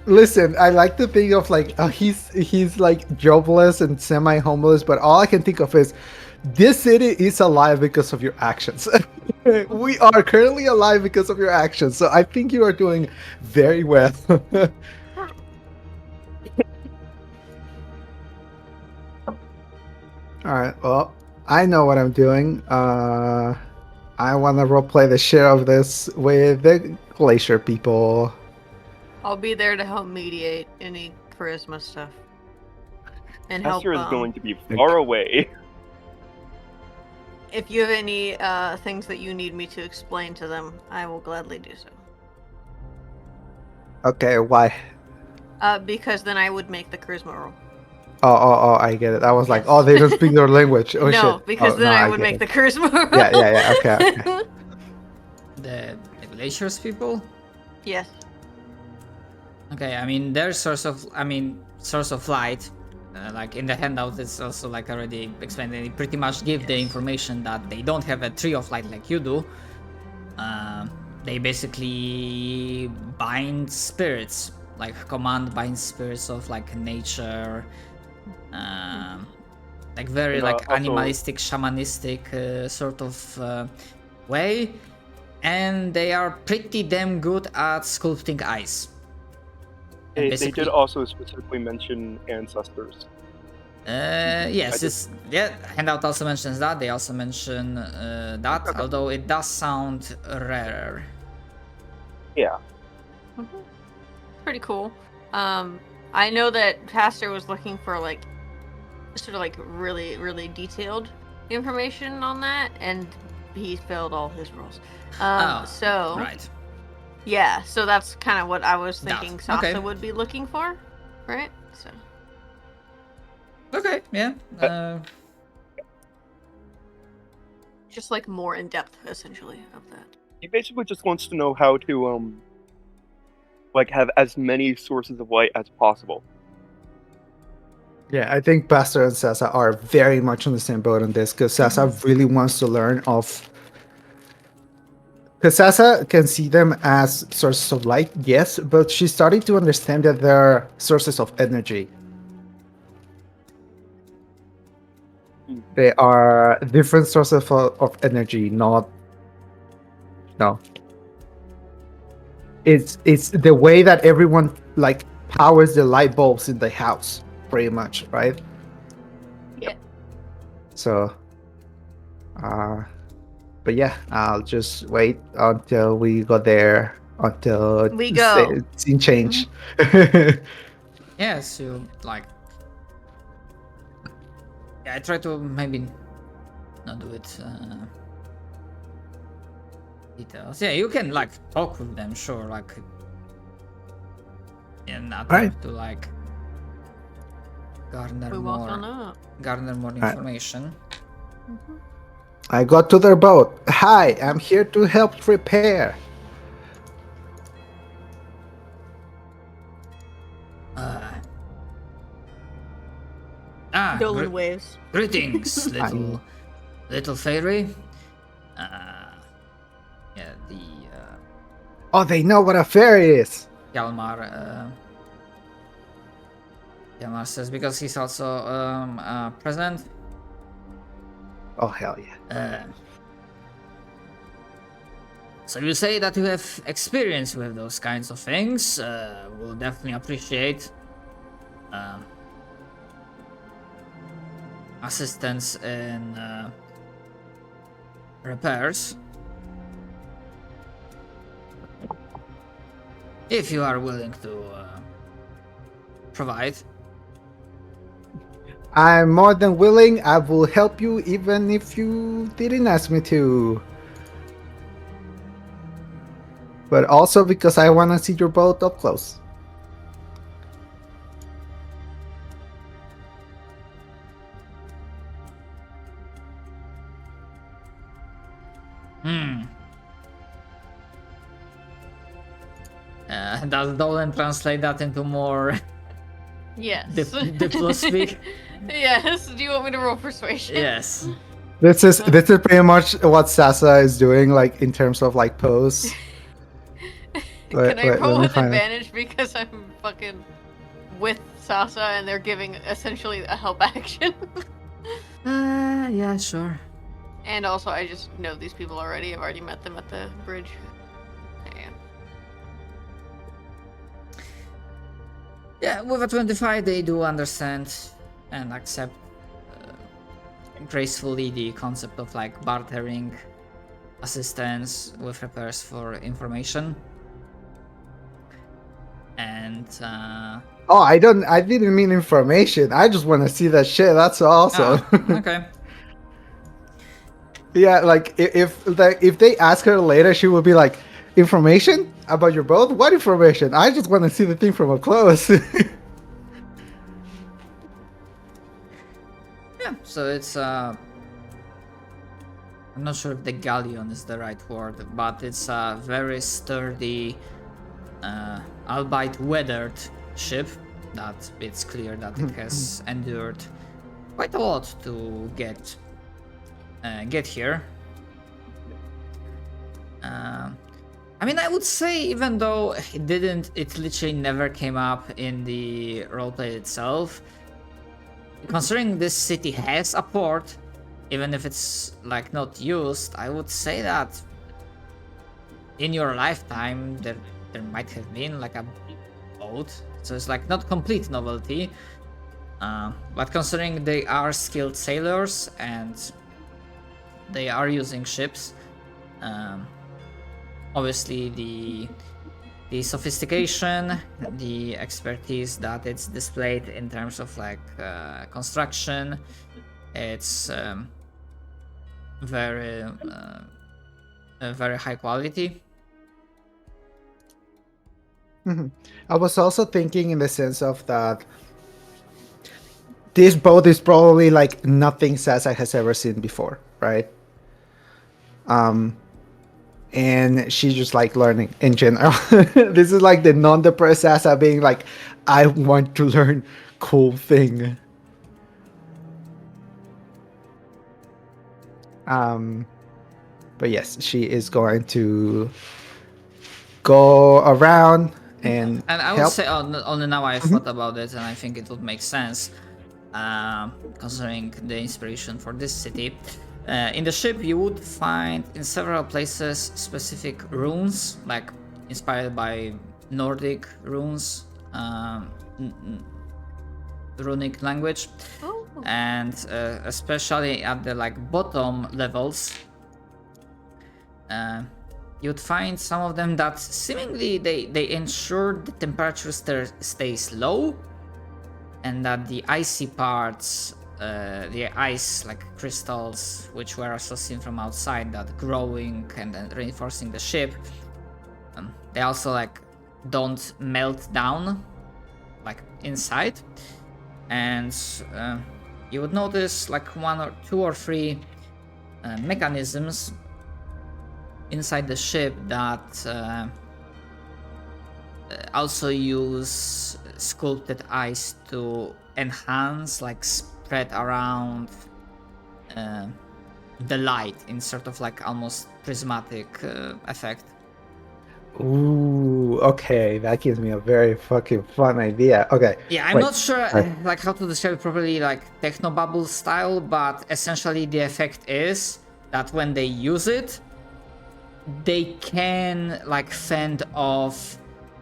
Listen, I like to think of like he's like jobless and semi-homeless, but all I can think of is this city is alive because of your actions. We are currently alive because of your actions, so I think you are doing very well. All right. Well, I know what I'm doing. I want to roleplay the shit of this with the glacier people. I'll be there to help mediate any charisma stuff. And help. Pastor is going to be far away. If you have any things that you need me to explain to them, I will gladly do so. Okay, why? Because then I would make the charisma roll. Oh, I get it. I was like, Yes. oh, they don't speak their language. Oh, no, shit. because Oh, then no, I would get make it. the charisma roll. Yeah, okay. the glaciers people. Yes. Okay, I mean their source of light, like in the handout, it's also like already explained. They pretty much give the information that they don't have a tree of light like you do. They basically bind spirits, like bind spirits of like nature, like very like also- animalistic, shamanistic sort of way, and they are pretty damn good at sculpting ice. They basically- did also specifically mention ancestors. Yes, I handout also mentions that. They also mention that, Okay. although it does sound rarer. Yeah. Pretty cool. I know that Pastor was looking for like sort of like really detailed information on that, and he failed all his rules. So Right. yeah, so that's kind of what I was That, thinking Sasa okay. would be looking for, right? So Okay, yeah. just like more in depth, essentially, of that. He basically just wants to know how to like have as many sources of light as possible. Yeah, I think Pastor and Sasa are very much on the same boat on this because Sasa really wants to learn of. Because Sasa can see them as sources of light, yes, but she's starting to understand that they're sources of energy. They are different sources of energy, not. No. It's the way that everyone like powers the light bulbs in the house, pretty much, right? Yeah. So, but yeah, I'll just wait until we go there, until We go. scene change. Yes, you like. Yeah, I try to maybe not do it. Details. Yeah, you can like talk with them, sure, like. And not Alright. have to like garner We walk on more up. information. I got to their boat. Hi, I'm here to help repair. Dolan waves. Greetings, little fairy. Yeah, the Oh, they know what a fairy is. Hjalmar says, because he's also present. Oh hell yeah! So you say that you have experience with those kinds of things. We'll definitely appreciate assistance in repairs. If you are willing to provide. I'm more than willing. I will help you even if you didn't ask me to. But also because I want to see your boat up close. Does Dolan translate that into more Yes. Diplo speak? Yes. Do you want me to roll persuasion? Yes. This is pretty much what Sasa is doing, like in terms of like pose. Can I roll let me with find it. advantage because I'm fucking with Sasa and they're giving essentially a help action? Yeah, sure. And also, I just know these people already. I've already met them at the bridge. Yeah. Yeah, with a 25, they do understand and accept gracefully the concept of like bartering assistance with repairs for information. And Oh, I didn't mean information. I just want to see that shit. That's awesome. okay. Yeah, like if they ask her later, she will be like, "Information about your boat? What information? I just want to see the thing from up close." Yeah, so it's I'm not sure if the galleon is the right word, but it's a very sturdy, albeit weathered ship that it's clear that it has endured quite a lot to get here. I mean, I would say, even though it literally never came up in the roleplay itself, considering this city has a port, even if it's like not used, I would say that in your lifetime there might have been like a boat. So it's like not complete novelty, but considering they are skilled sailors and they are using ships, obviously the sophistication, the expertise that it's displayed in terms of like construction, it's very high quality. I was also thinking in the sense of that this boat is probably like nothing Sasa has ever seen before, right? And she's just like learning in general. This is like the non-depressed Sasa being like, I want to learn cool thing. But yes, she is going to go around and I would help. say only now I thought about it, and I think it would make sense, considering the inspiration for this city. In the ship, you would find in several places specific runes, like inspired by Nordic runes, runic language, and especially at the like bottom levels, you'd find some of them that seemingly they ensure the temperature stays low, and that the icy parts, the ice like crystals which were also seen from outside that growing and reinforcing the ship, they also like don't melt down like inside. And you would notice like 1 or 2 or 3 mechanisms inside the ship that also use sculpted ice to enhance, like spread around the light in sort of like almost prismatic effect. Ooh, okay, that gives me a very fucking fun idea. Okay. Yeah, I'm not sure like how to describe it properly, like technobubble style, but essentially the effect is that when they use it, they can like fend off,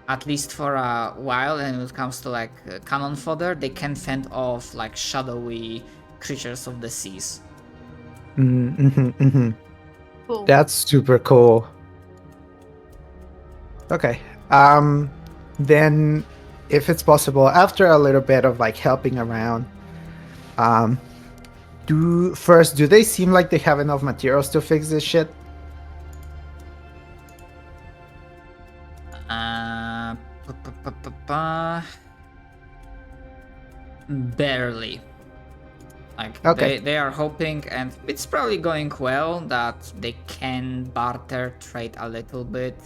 at least for a while, and when it comes to like cannon fodder, they can fend off like shadowy creatures of the seas. Cool. That's super cool. Okay. Then if it's possible, after a little bit of like helping around, do they seem like they have enough materials to fix this shit? Barely. Like Okay. they are hoping, and it's probably going well, that they can barter trade a little bit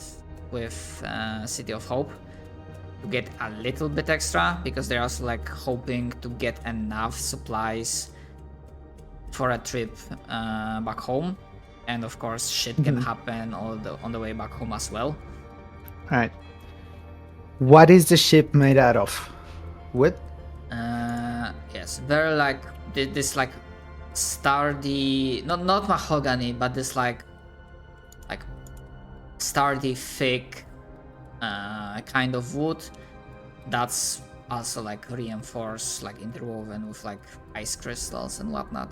with City of Hope to get a little bit extra, because they're also like hoping to get enough supplies for a trip back home, and of course shit can happen on the way back home as well. All right. What is the ship made out of? Wood? Yes, they're like this like sturdy, not mahogany, but this like sturdy, thick kind of wood that's also like reinforced, like interwoven with like ice crystals and whatnot.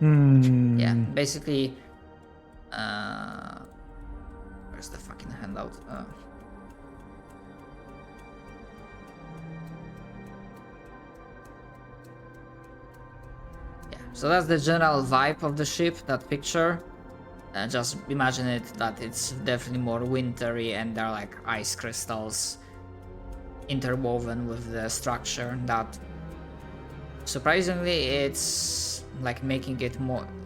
Yeah, basically. Where's the fucking handout? Yeah, so that's the general vibe of the ship, that picture. Just imagine it that it's definitely more wintry, and there are like ice crystals interwoven with the structure that surprisingly, it's like making it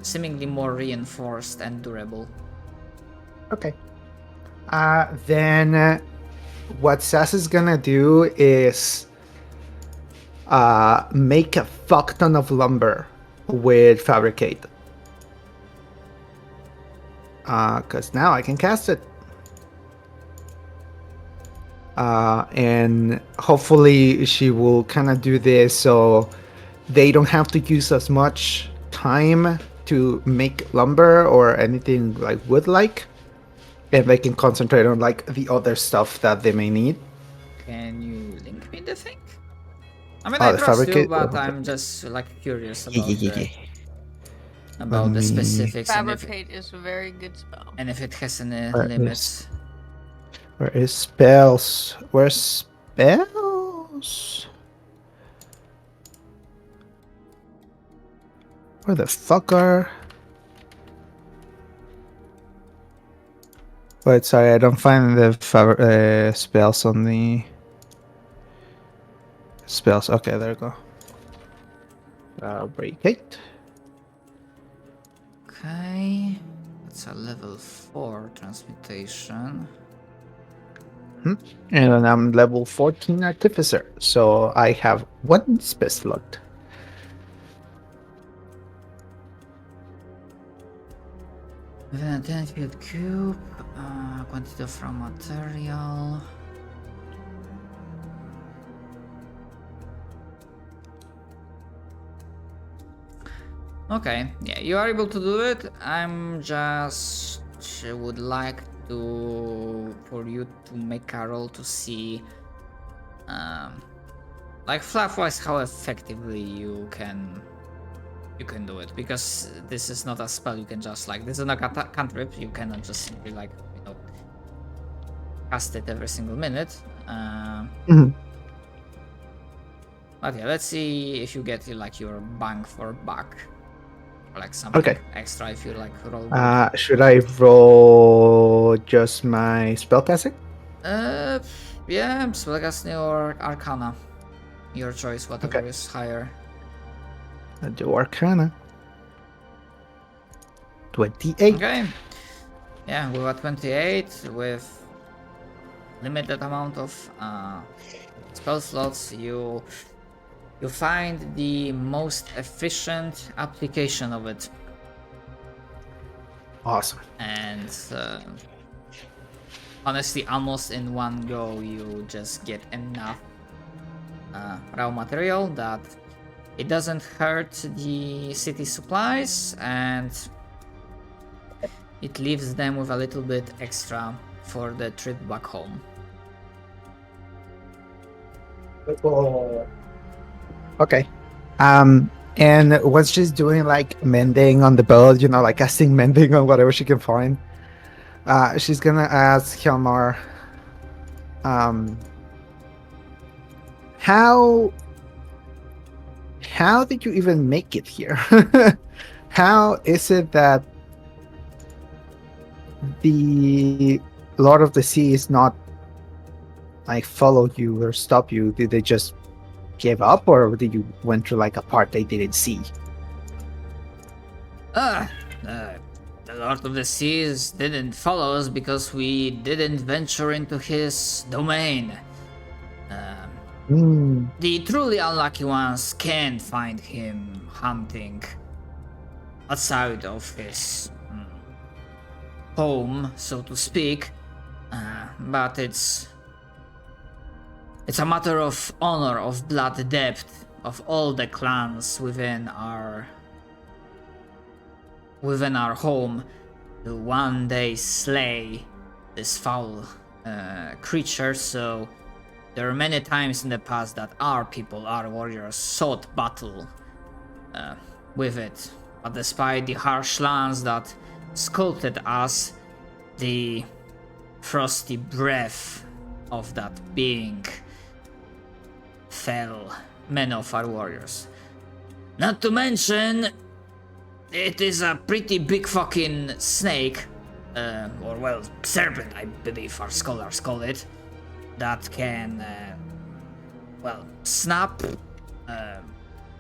seemingly more reinforced and durable. Okay. Then what Sass is gonna do is make a fuck ton of lumber with fabricate. Cause now I can cast it. And hopefully she will kind of do this so they don't have to use as much time to make lumber or anything like wood-like, and they can concentrate on like the other stuff that they may need. Can you link me the thing? I mean, Oh, I the trust you, fabricate? but Oh, I'm just like curious Yeah, about yeah, the, yeah. about Let the me- specifics Fabricate is a very good spell. and if it has any Where limits. Where is spells? Where's spells? Where the fuck are? Wait, sorry, I don't find the spells on the spells. Okay, there you go. Break it. Okay, it's a level 4 transmutation. And then I'm level 14 artificer, so I have 1 spell slot. Within a 10 field cube, quantity of raw material. Okay, yeah, you are able to do it. I'm just would like for you to make a roll to see, like fluff-wise, how effectively you can do it, because this is not a spell you can just like. This is not a cantrip. You cannot just simply like cast it every single minute. Mhm. But yeah, let's see if you get like your bang for buck. Like something Okay. extra if you like roll good. Should I roll just my spellcasting? Yeah, spellcasting or arcana, your choice, whatever Okay. is higher. I'll do Arcana. 28. Okay, yeah, with a 28 with limited amount of spell slots, you find the most efficient application of it. Awesome. And honestly, almost in one go you just get enough raw material that it doesn't hurt the city supplies, and it leaves them with a little bit extra for the trip back home. Okay. And once she's doing like mending on the boat, like casting mending on whatever she can find, she's gonna ask Hjalmar, how did you even make it here? How is it that the Lord of the Sea is not like follow you or stop you? Did they just give up, or did you went through like a part they didn't see? The Lord of the Seas didn't follow us because we didn't venture into his domain. The truly unlucky ones can't find him hunting outside of his home, so to speak. But it's a matter of honor, of blood depth, of all the clans within our home to one day slay this foul creature. So there are many times in the past that our people, our warriors, sought battle with it. But despite the harsh lands that sculpted us, the frosty breath of that being fell many of our warriors. Not to mention, it is a pretty big fucking snake, or well, serpent, I believe our scholars call it, that can, snap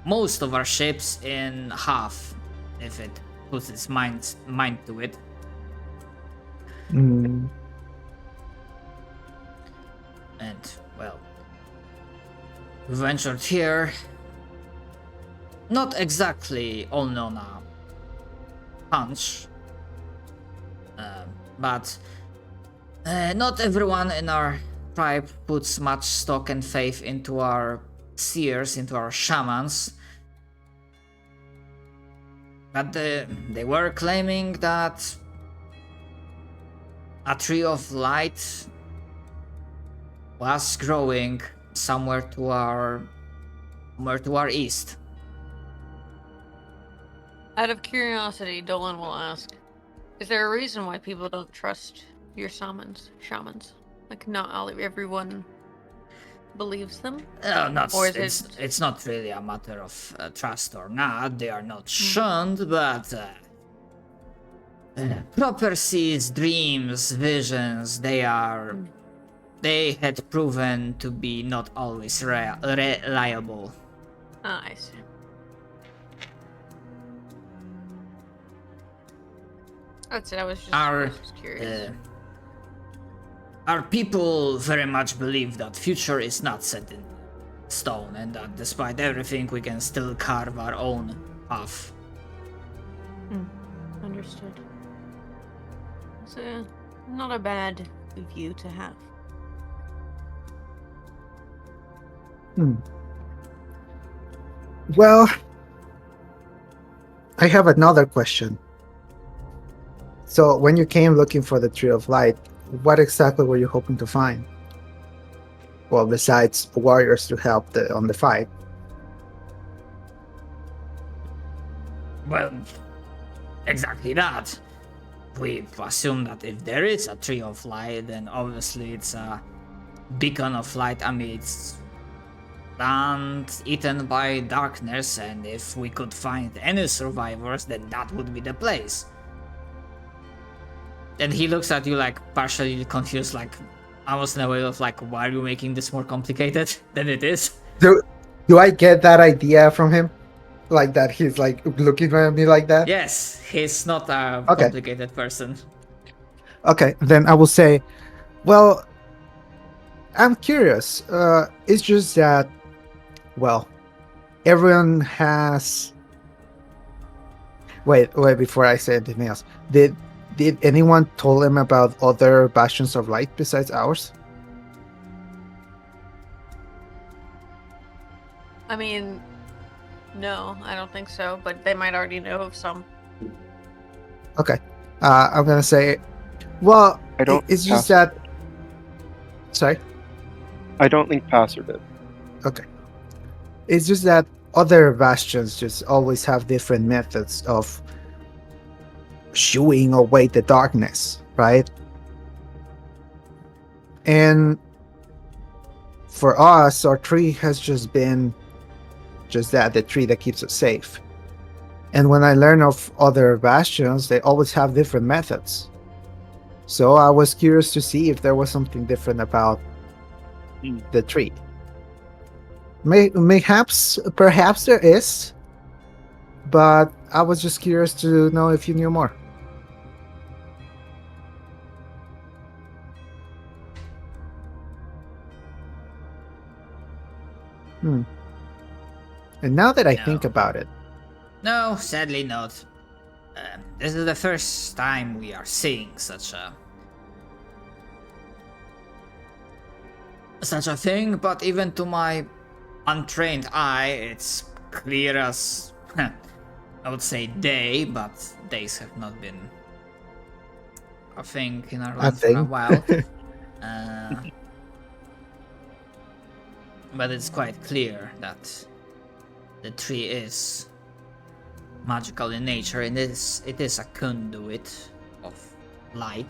most of our ships in half if it puts its mind to it. Mm, And, well, we ventured here, not exactly all on a punch, but not everyone in our tribe puts much stock and faith into our seers, into our shamans. But they were claiming that a tree of light was growing somewhere to our east. Out of curiosity, Dolan will ask, is there a reason why people don't trust your shamans? Like, not everyone believes them? Or is It's not really a matter of trust or not. They are not shunned, but prophecies, dreams, visions, they had proven to be not always reliable. Ah, I see. That's it, I was just curious. Our people very much believe that future is not set in stone, and that despite everything we can still carve our own path. Understood. It's not a bad view to have. Well, I have another question. So, when you came looking for the Tree of Light, what exactly were you hoping to find? Well, besides warriors to help on the fight. Well, exactly that. We assume that if there is a Tree of Light, then obviously it's a beacon of light amidst land eaten by darkness, and if we could find any survivors, then that would be the place. And he looks at you like partially confused, like almost in a way of like, why are you making this more complicated than it is? Do I get that idea from him? Like that he's like looking at me like that? Yes, he's not a complicated person. Okay, then I will say, well, I'm curious. It's just that, well, everyone has. Wait, before I say anything else, did anyone told him about other bastions of light besides ours? I mean, no, I don't think so, but they might already know of some. Okay. I'm gonna say, well, it's just that. Sorry? I don't think Passer did. Okay. It's just that other bastions just always have different methods of shooing away the darkness, right? And for us, our tree has just been just that, the tree that keeps us safe. And when I learn of other bastions, they always have different methods. So I was curious to see if there was something different about the tree. Perhaps there is, but I was just curious to know if you knew more. And now that I think about it, no, sadly not. This is the first time we are seeing such a thing, but even to my untrained eye, it's clear as I would say day, but days have not been a thing in our life for a while. But it's quite clear that the tree is magical in nature, and it is a conduit of light.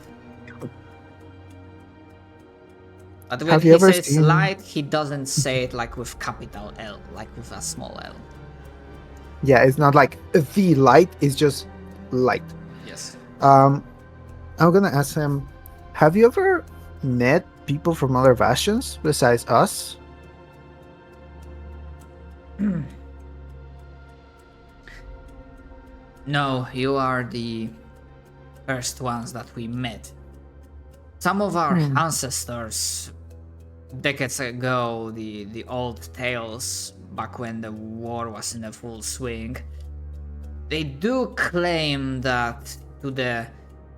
But when he says light, he doesn't say it like with capital L, like with a small L. Yeah, it's not like the light, it's just light. Yes. I'm gonna ask him, have you ever met people from other bastions besides us? No, you are the first ones that we met. Some of our ancestors, decades ago, the old tales, back when the war was in a full swing, they do claim that to the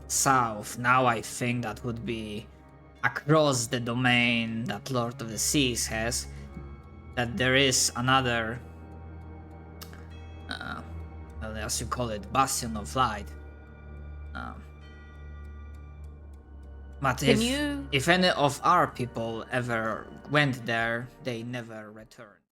south, now I think that would be across the domain that Lord of the Seas has, that there is another, well, as you call it, Bastion of Light. But Can you- if any of our people ever went there, they never returned.